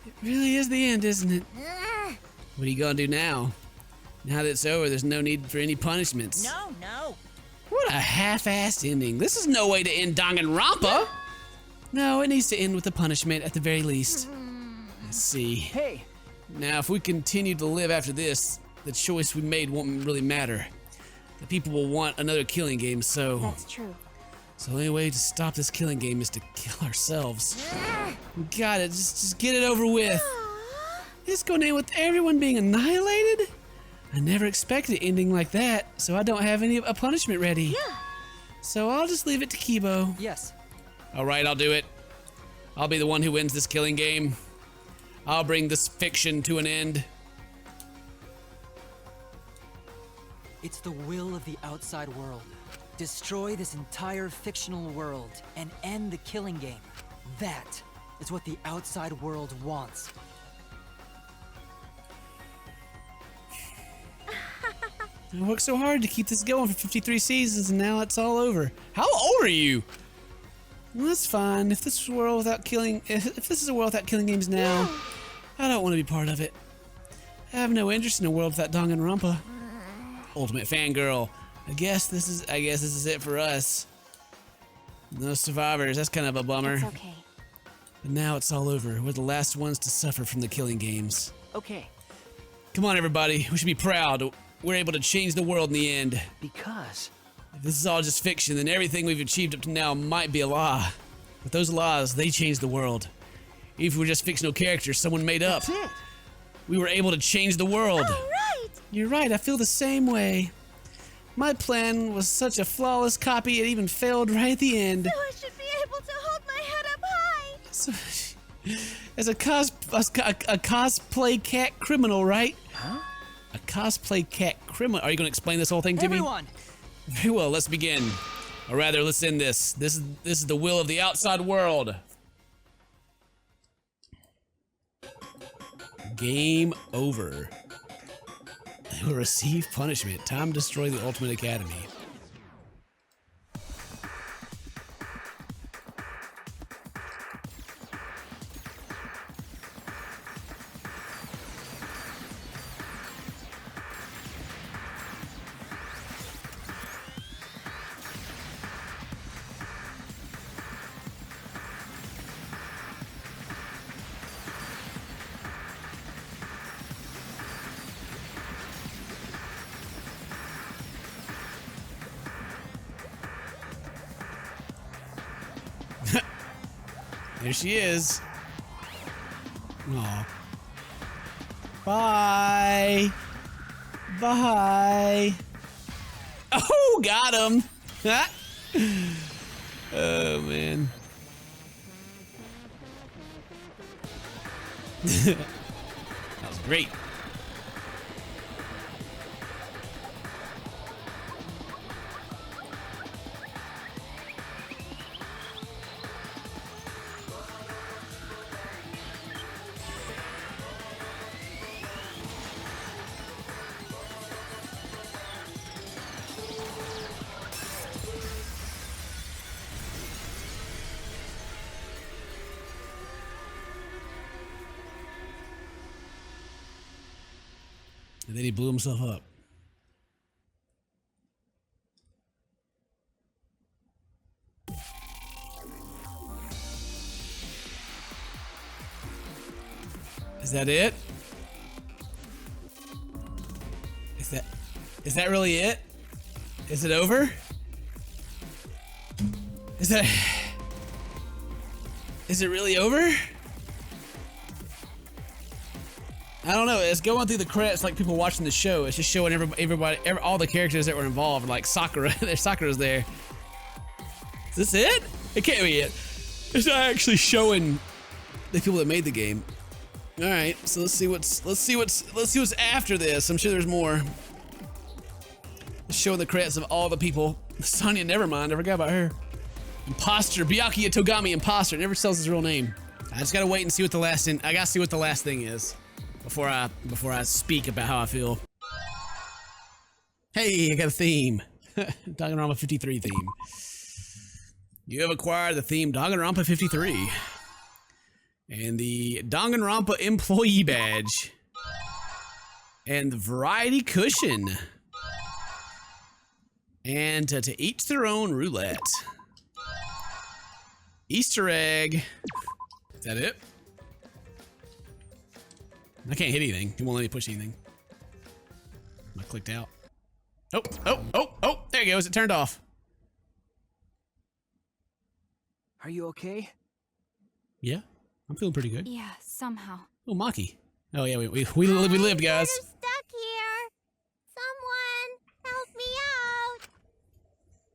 It really is the end, isn't it? What are you gonna do now? Now that it's over, there's no need for any punishments. No. What a half-assed ending. This is no way to end Danganronpa. No, it needs to end with a punishment at the very least. Let's see. Hey. Now, if we continue to live after this, the choice we made won't really matter. The people will want another killing game, so... That's true. So the only way to stop this killing game is to kill ourselves. We got it. Just get it over with. It's going to end with everyone being annihilated? I never expected it ending like that, so I don't have a punishment ready. Yeah. So I'll just leave it to Kibo. Yes. All right, I'll do it. I'll be the one who wins this killing game. I'll bring this fiction to an end. It's the will of the outside world. Destroy this entire fictional world and end the killing game. That is what the outside world wants. I worked so hard to keep this going for 53 seasons, and now it's all over. How old are you? Well, that's fine. If this is a world without killing, if this is a world without killing games now, I don't want to be part of it. I have no interest in a world without Danganronpa. Ultimate fangirl. I guess this is it for us. No survivors. That's kind of a bummer. It's okay. But now it's all over. We're the last ones to suffer from the killing games. Okay. Come on, everybody. We should be proud. We're able to change the world in the end. Because if this is all just fiction, then everything we've achieved up to now might be a lie. But those lies, they changed the world. Even if we're just fictional characters someone made up. That's it. We were able to change the world. All right. You're right, I feel the same way. My plan was such a flawless copy, it even failed right at the end. So I should be able to hold my head up high. So, as a cosplay cat criminal, right? Huh? A cosplay cat criminal. Are you going to explain this whole thing to Everyone. me? Very well, let's begin. Or rather, let's end this. This is the will of the outside world. Game over. They will receive punishment. Time to destroy the Ultimate Academy. There she is. Aw. Bye. Bye. Oh, got him. Oh, man. That was great. And then he blew himself up. Is that it? Is that really it? Is it over? Is it really over? I don't know. It's going through the credits like people watching the show. It's just showing everybody, all the characters that were involved, like Sakura. There's Sakura's there. Is this it? It can't be it. It's not actually showing the people that made the game. All right, so let's see what's after this. I'm sure there's more. It's showing the credits of all the people. Sonya, never mind. I forgot about her. Imposter, Byakuya Togami, imposter. Never tells his real name. I just gotta wait and see what the last thing. I gotta see what the last thing is before I speak about how I feel. Hey, I got a theme. Danganronpa 53 theme. You have acquired the theme Danganronpa 53 and the Danganronpa employee badge and the variety cushion. And to each their own roulette. Easter egg. Is that it? I can't hit anything. It won't let me push anything. I clicked out. Oh, there it goes. It turned off. Are you okay? Yeah, I'm feeling pretty good. Yeah, somehow. Oh, Maki. Oh, yeah, we lived, guys. I'm stuck here. Someone help me out.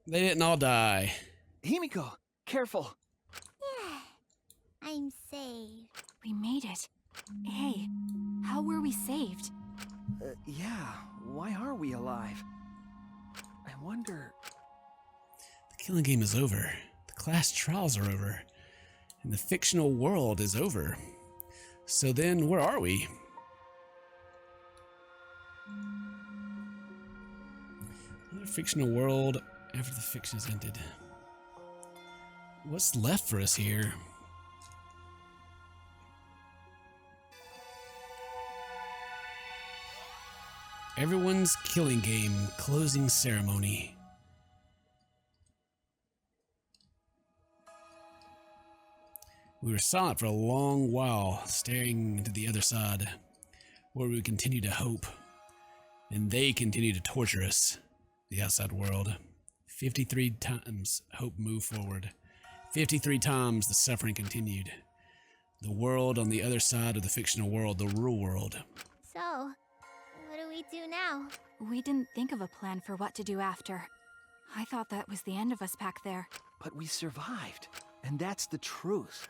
They didn't all die. Himiko, careful. Yeah, I'm safe. We made it. Hey, how were we saved? Yeah, why are we alive? I wonder... The killing game is over. The class trials are over. And the fictional world is over. So then, where are we? Another fictional world after the fiction has ended. What's left for us here? Everyone's killing game closing ceremony. We were silent for a long while, staring into the other side, where we continue to hope, and they continue to torture us, the outside world. 53 times hope moved forward. 53 times the suffering continued. The world on the other side of the fictional world, the real world. So, what do we do now? We didn't think of a plan for what to do after. I thought that was the end of us back there. But we survived, and that's the truth.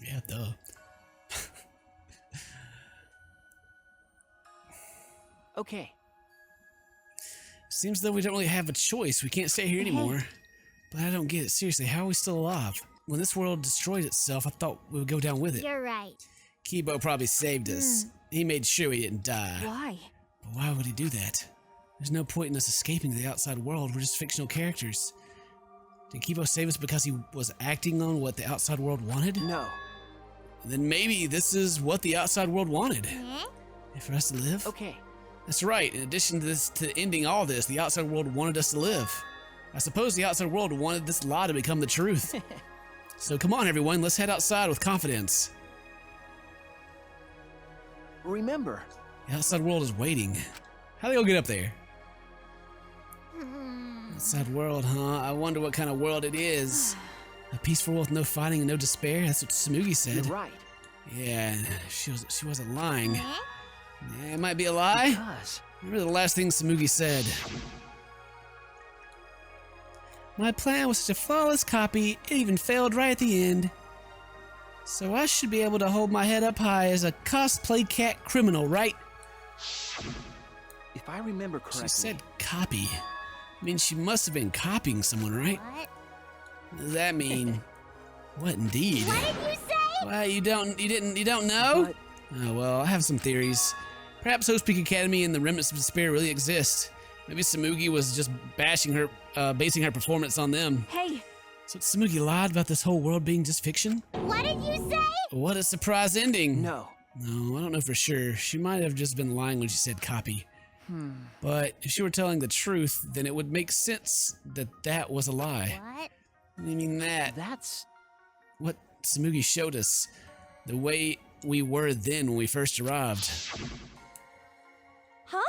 Yeah, duh. Okay. Seems though we don't really have a choice. We can't stay here anymore. But I don't get it. Seriously, how are we still alive? When this world destroyed itself, I thought we would go down with it. You're right. Kibo probably saved us. He made sure we didn't die. Why? But why would he do that? There's no point in us escaping to the outside world. We're just fictional characters. Did Kibo save us because he was acting on what the outside world wanted? No. Then maybe this is what the outside world wanted. For us to live? Okay. That's right. In addition to this, to ending all this, the outside world wanted us to live. I suppose the outside world wanted this lie to become the truth. So come on, everyone. Let's head outside with confidence. Remember, the outside world is waiting. How they gonna get up there? Outside world, huh? I wonder what kind of world it is. A peaceful world with no fighting and no despair? That's what Tsumugi said. You're right. Yeah, she wasn't lying. Yeah, it might be a lie. Because... Remember the last thing Tsumugi said. My plan was such a flawless copy, it even failed right at the end. So I should be able to hold my head up high as a cosplay cat criminal, right? If I remember correctly... She said copy. I mean, she must have been copying someone, right? What? What does that mean? What indeed? What did you say? Why, you don't know? But... Oh, well, I have some theories. Perhaps Host Peak Academy and the Remnants of Despair really exist. Maybe Tsumugi was just basing her performance on them. Hey! So Tsumugi lied about this whole world being just fiction? What did you say? What a surprise ending. No. No, I don't know for sure. She might have just been lying when she said copy. But if she were telling the truth, then it would make sense that that was a lie. What? I mean That's... what Tsumugi showed us. The way we were then when we first arrived. Huh?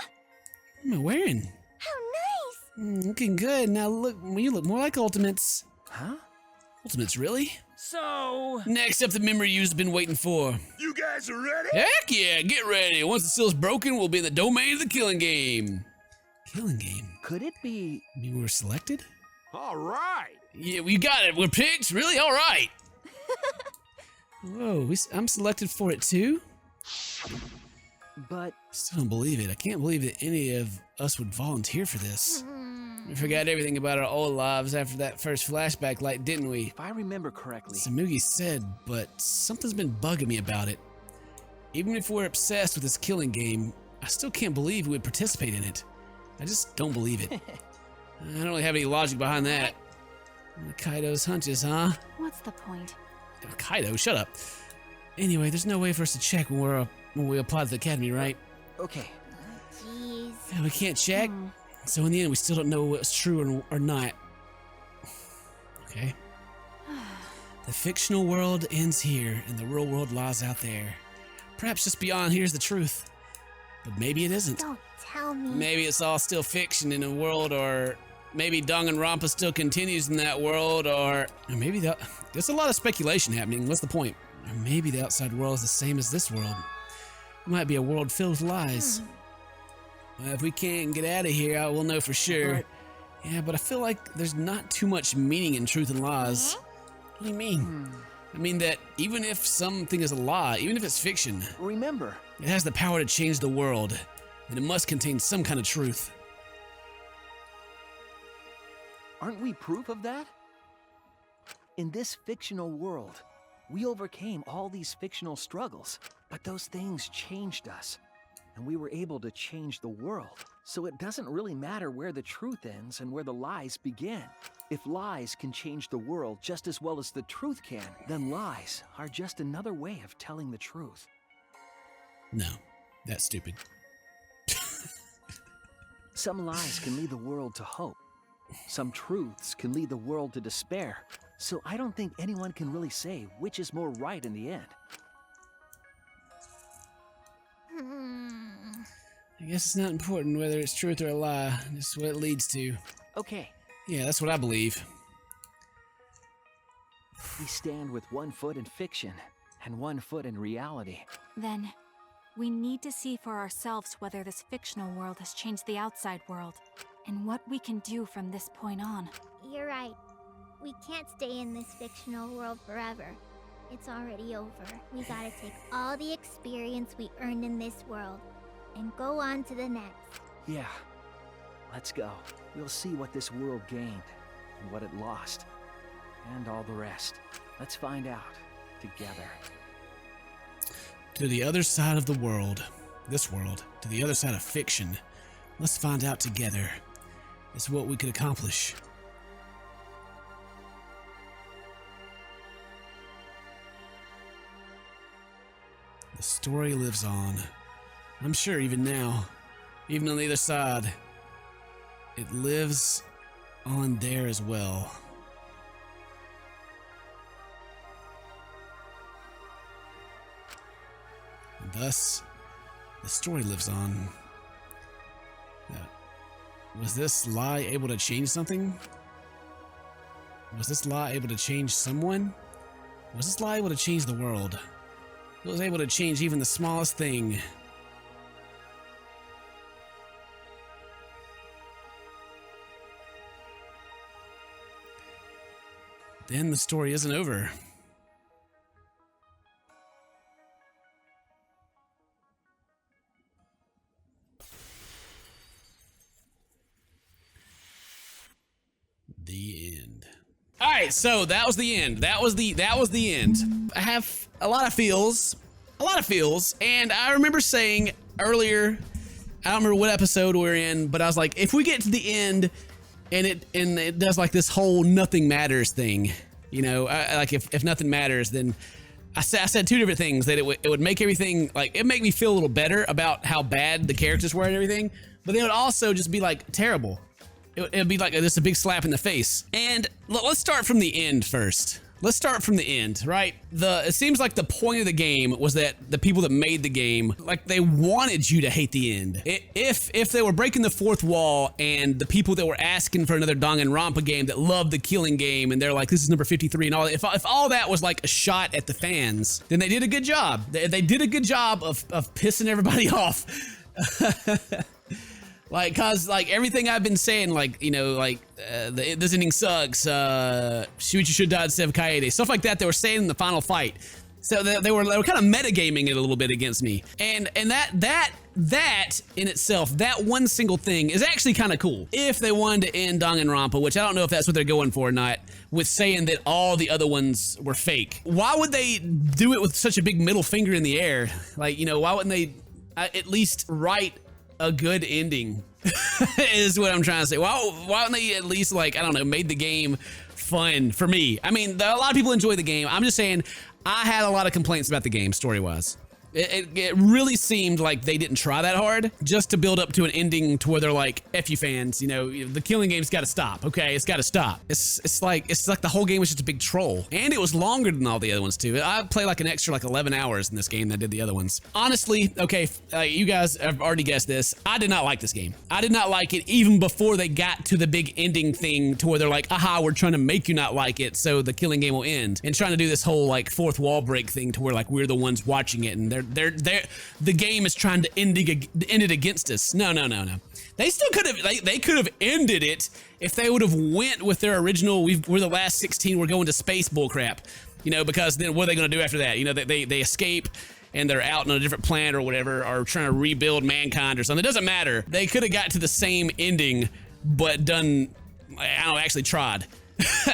What am I wearing? How nice! Looking good. Now look, you look more like Ultimates. Huh? Ultimates, really? So... Next up, the memory you've been waiting for. You guys are ready? Heck yeah, get ready. Once the seal's broken, we'll be in the domain of the killing game. Killing game? Could it be... I mean, we were selected? All right. Yeah, we got it. We're picked? Really? All right. Whoa, I'm selected for it too? But... Still don't believe it. I can't believe that any of us would volunteer for this. We forgot everything about our old lives after that first flashback light, didn't we? If I remember correctly... Tsumugi said, but something's been bugging me about it. Even if we're obsessed with this killing game, I still can't believe we would participate in it. I just don't believe it. I don't really have any logic behind that. Kaido's hunches, huh? What's the point? Kaido, shut up. Anyway, there's no way for us to check when we apply to the academy, right? Okay. Jeez. Yeah, we can't check. So in the end, we still don't know what's true or not. Okay. The fictional world ends here, and the real world lies out there. Perhaps just beyond here's the truth. But maybe it isn't. Don't tell me. Maybe it's all still fiction in a world, or maybe Danganronpa still continues in that world, or maybe there's a lot of speculation happening. What's the point? Or maybe the outside world is the same as this world. It might be a world filled with lies. Well, if we can't get out of here, I will know for sure. Yeah, but I feel like there's not too much meaning in truth and lies. What do you mean? I mean that even if something is a lie, even if it's fiction, Remember, it has the power to change the world, and it must contain some kind of truth. aren't we proof of that? In this fictional world, we overcame all these fictional struggles, but those things changed us. And we were able to change the world. So it doesn't really matter where the truth ends and where the lies begin. If lies can change the world just as well as the truth can, then lies are just another way of telling the truth. No, that's stupid. Some lies can lead the world to hope. Some truths can lead the world to despair. So I don't think anyone can really say which is more right in the end. I guess it's not important whether it's truth or a lie, just what it leads to. Okay. Yeah, that's what I believe. We stand with one foot in fiction and one foot in reality. Then, we need to see for ourselves whether this fictional world has changed the outside world, and what we can do from this point on. You're right. We can't stay in this fictional world forever. It's already over. We gotta take all the experience we earned in this world and go on to the next. Yeah. Let's go. We'll see what this world gained and what it lost. And all the rest. Let's find out together. To the other side of the world, this world, to the other side of fiction. Let's find out together. It's what we could accomplish. The story lives on. I'm sure even now, even on the other side, it lives on there as well. And thus, the story lives on. Was this lie able to change something? Was this lie able to change someone? Was this lie able to change the world? It was able to change even the smallest thing. then the story isn't over. The end. All right, so that was the end. That was the end. I have a lot of feels, and I remember saying earlier, I don't remember what episode we're in, but I was like, if we get to the end and it does like this whole nothing matters thing, you know, like if nothing matters, then I said two different things, that it would make everything, like, it make me feel a little better about how bad the characters were and everything, but then it would also just be like terrible. It'd be like just a big slap in the face. And let's start from the end first. Let's start from the end, right? It seems like the point of the game was that the people that made the game, like, they wanted you to hate the end. If they were breaking the fourth wall and the people that were asking for another Danganronpa game that loved the killing game and they're like, this is number 53 and all, if all that was like a shot at the fans, then they did a good job. They did a good job of pissing everybody off. Like, cause like everything I've been saying, like, you know, like this ending sucks, Shuichi should die instead of Kaede, stuff like that they were saying in the final fight. So they were kind of metagaming it a little bit against me. And that in itself, that one single thing is actually kind of cool. If they wanted to end Danganronpa, which I don't know if that's what they're going for or not, with saying that all the other ones were fake. Why would they do it with such a big middle finger in the air? Like, you know, why wouldn't they at least write a good ending is what I'm trying to say. Why don't they at least, like, I don't know, made the game fun for me? I mean, a lot of people enjoy the game. I'm just saying I had a lot of complaints about the game story-wise. It really seemed like they didn't try that hard just to build up to an ending to where they're like, F you fans, you know, the killing game's got to stop. Okay, it's got to stop. It's like the whole game was just a big troll, and it was longer than all the other ones too. I played like an extra like 11 hours in this game than I did the other ones. Honestly, okay, you guys have already guessed this. I did not like this game. I did not like it even before they got to the big ending thing to where they're like, aha, we're trying to make you not like it so the killing game will end, and trying to do this whole like fourth wall break thing to where like we're the ones watching it and the game is trying to end it against us. No. They still could have, they could have ended it if they would have went with their original, we're the last 16, we're going to space bullcrap, you know, because then what are they going to do after that? You know, they escape and they're out on a different planet or whatever, or trying to rebuild mankind or something. It doesn't matter. They could have got to the same ending, but done, I don't know, actually tried.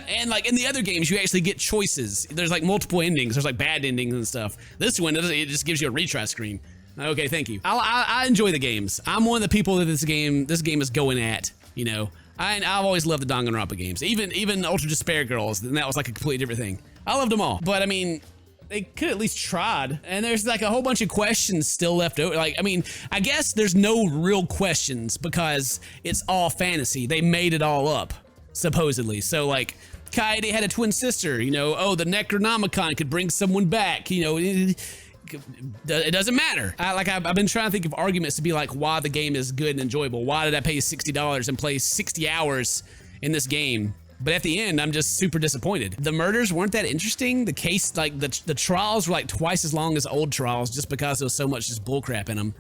And like in the other games, you actually get choices. There's like multiple endings. There's like bad endings and stuff. This one, it just gives you a retry screen. Okay, thank you. I enjoy the games. I'm one of the people that this game is going at, you know. I've always loved the Danganronpa games. Even Ultra Despair Girls, and that was like a completely different thing. I loved them all. But I mean, they could at least tried. And there's like a whole bunch of questions still left over. Like, I mean, I guess there's no real questions because it's all fantasy. They made it all up, supposedly. So like, Kaede had a twin sister, you know, oh, the Necronomicon could bring someone back, you know, it doesn't matter. I've been trying to think of arguments to be like why the game is good and enjoyable. Why did I pay $60 and play 60 hours in this game? But at the end, I'm just super disappointed. The murders weren't that interesting. The case, like the trials were like twice as long as old trials just because there was so much just bullcrap in them.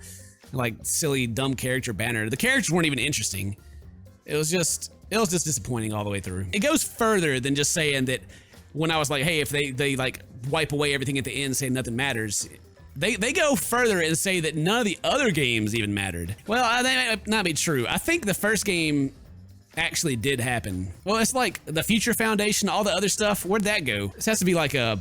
Like silly, dumb character banner. The characters weren't even interesting. It was just disappointing all the way through. It goes further than just saying that when I was like, hey, if they like wipe away everything at the end saying nothing matters, they go further and say that none of the other games even mattered. Well, that might not be true. I think the first game actually did happen. Well, it's like the Future Foundation, all the other stuff, where'd that go? This has to be like a,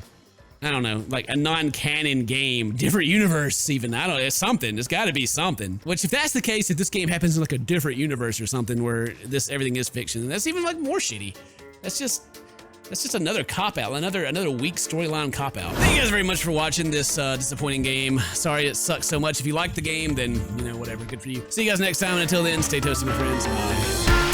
I don't know, like a non-canon game, different universe even. I don't know, it's something. There's gotta be something. Which if that's the case, if this game happens in like a different universe or something where everything is fiction, that's even like more shitty. That's just another cop-out, another weak storyline cop-out. Thank you guys very much for watching this disappointing game. Sorry it sucks so much. If you like the game, then, you know, whatever, good for you. See you guys next time, and until then, stay toasty, my friends. Bye.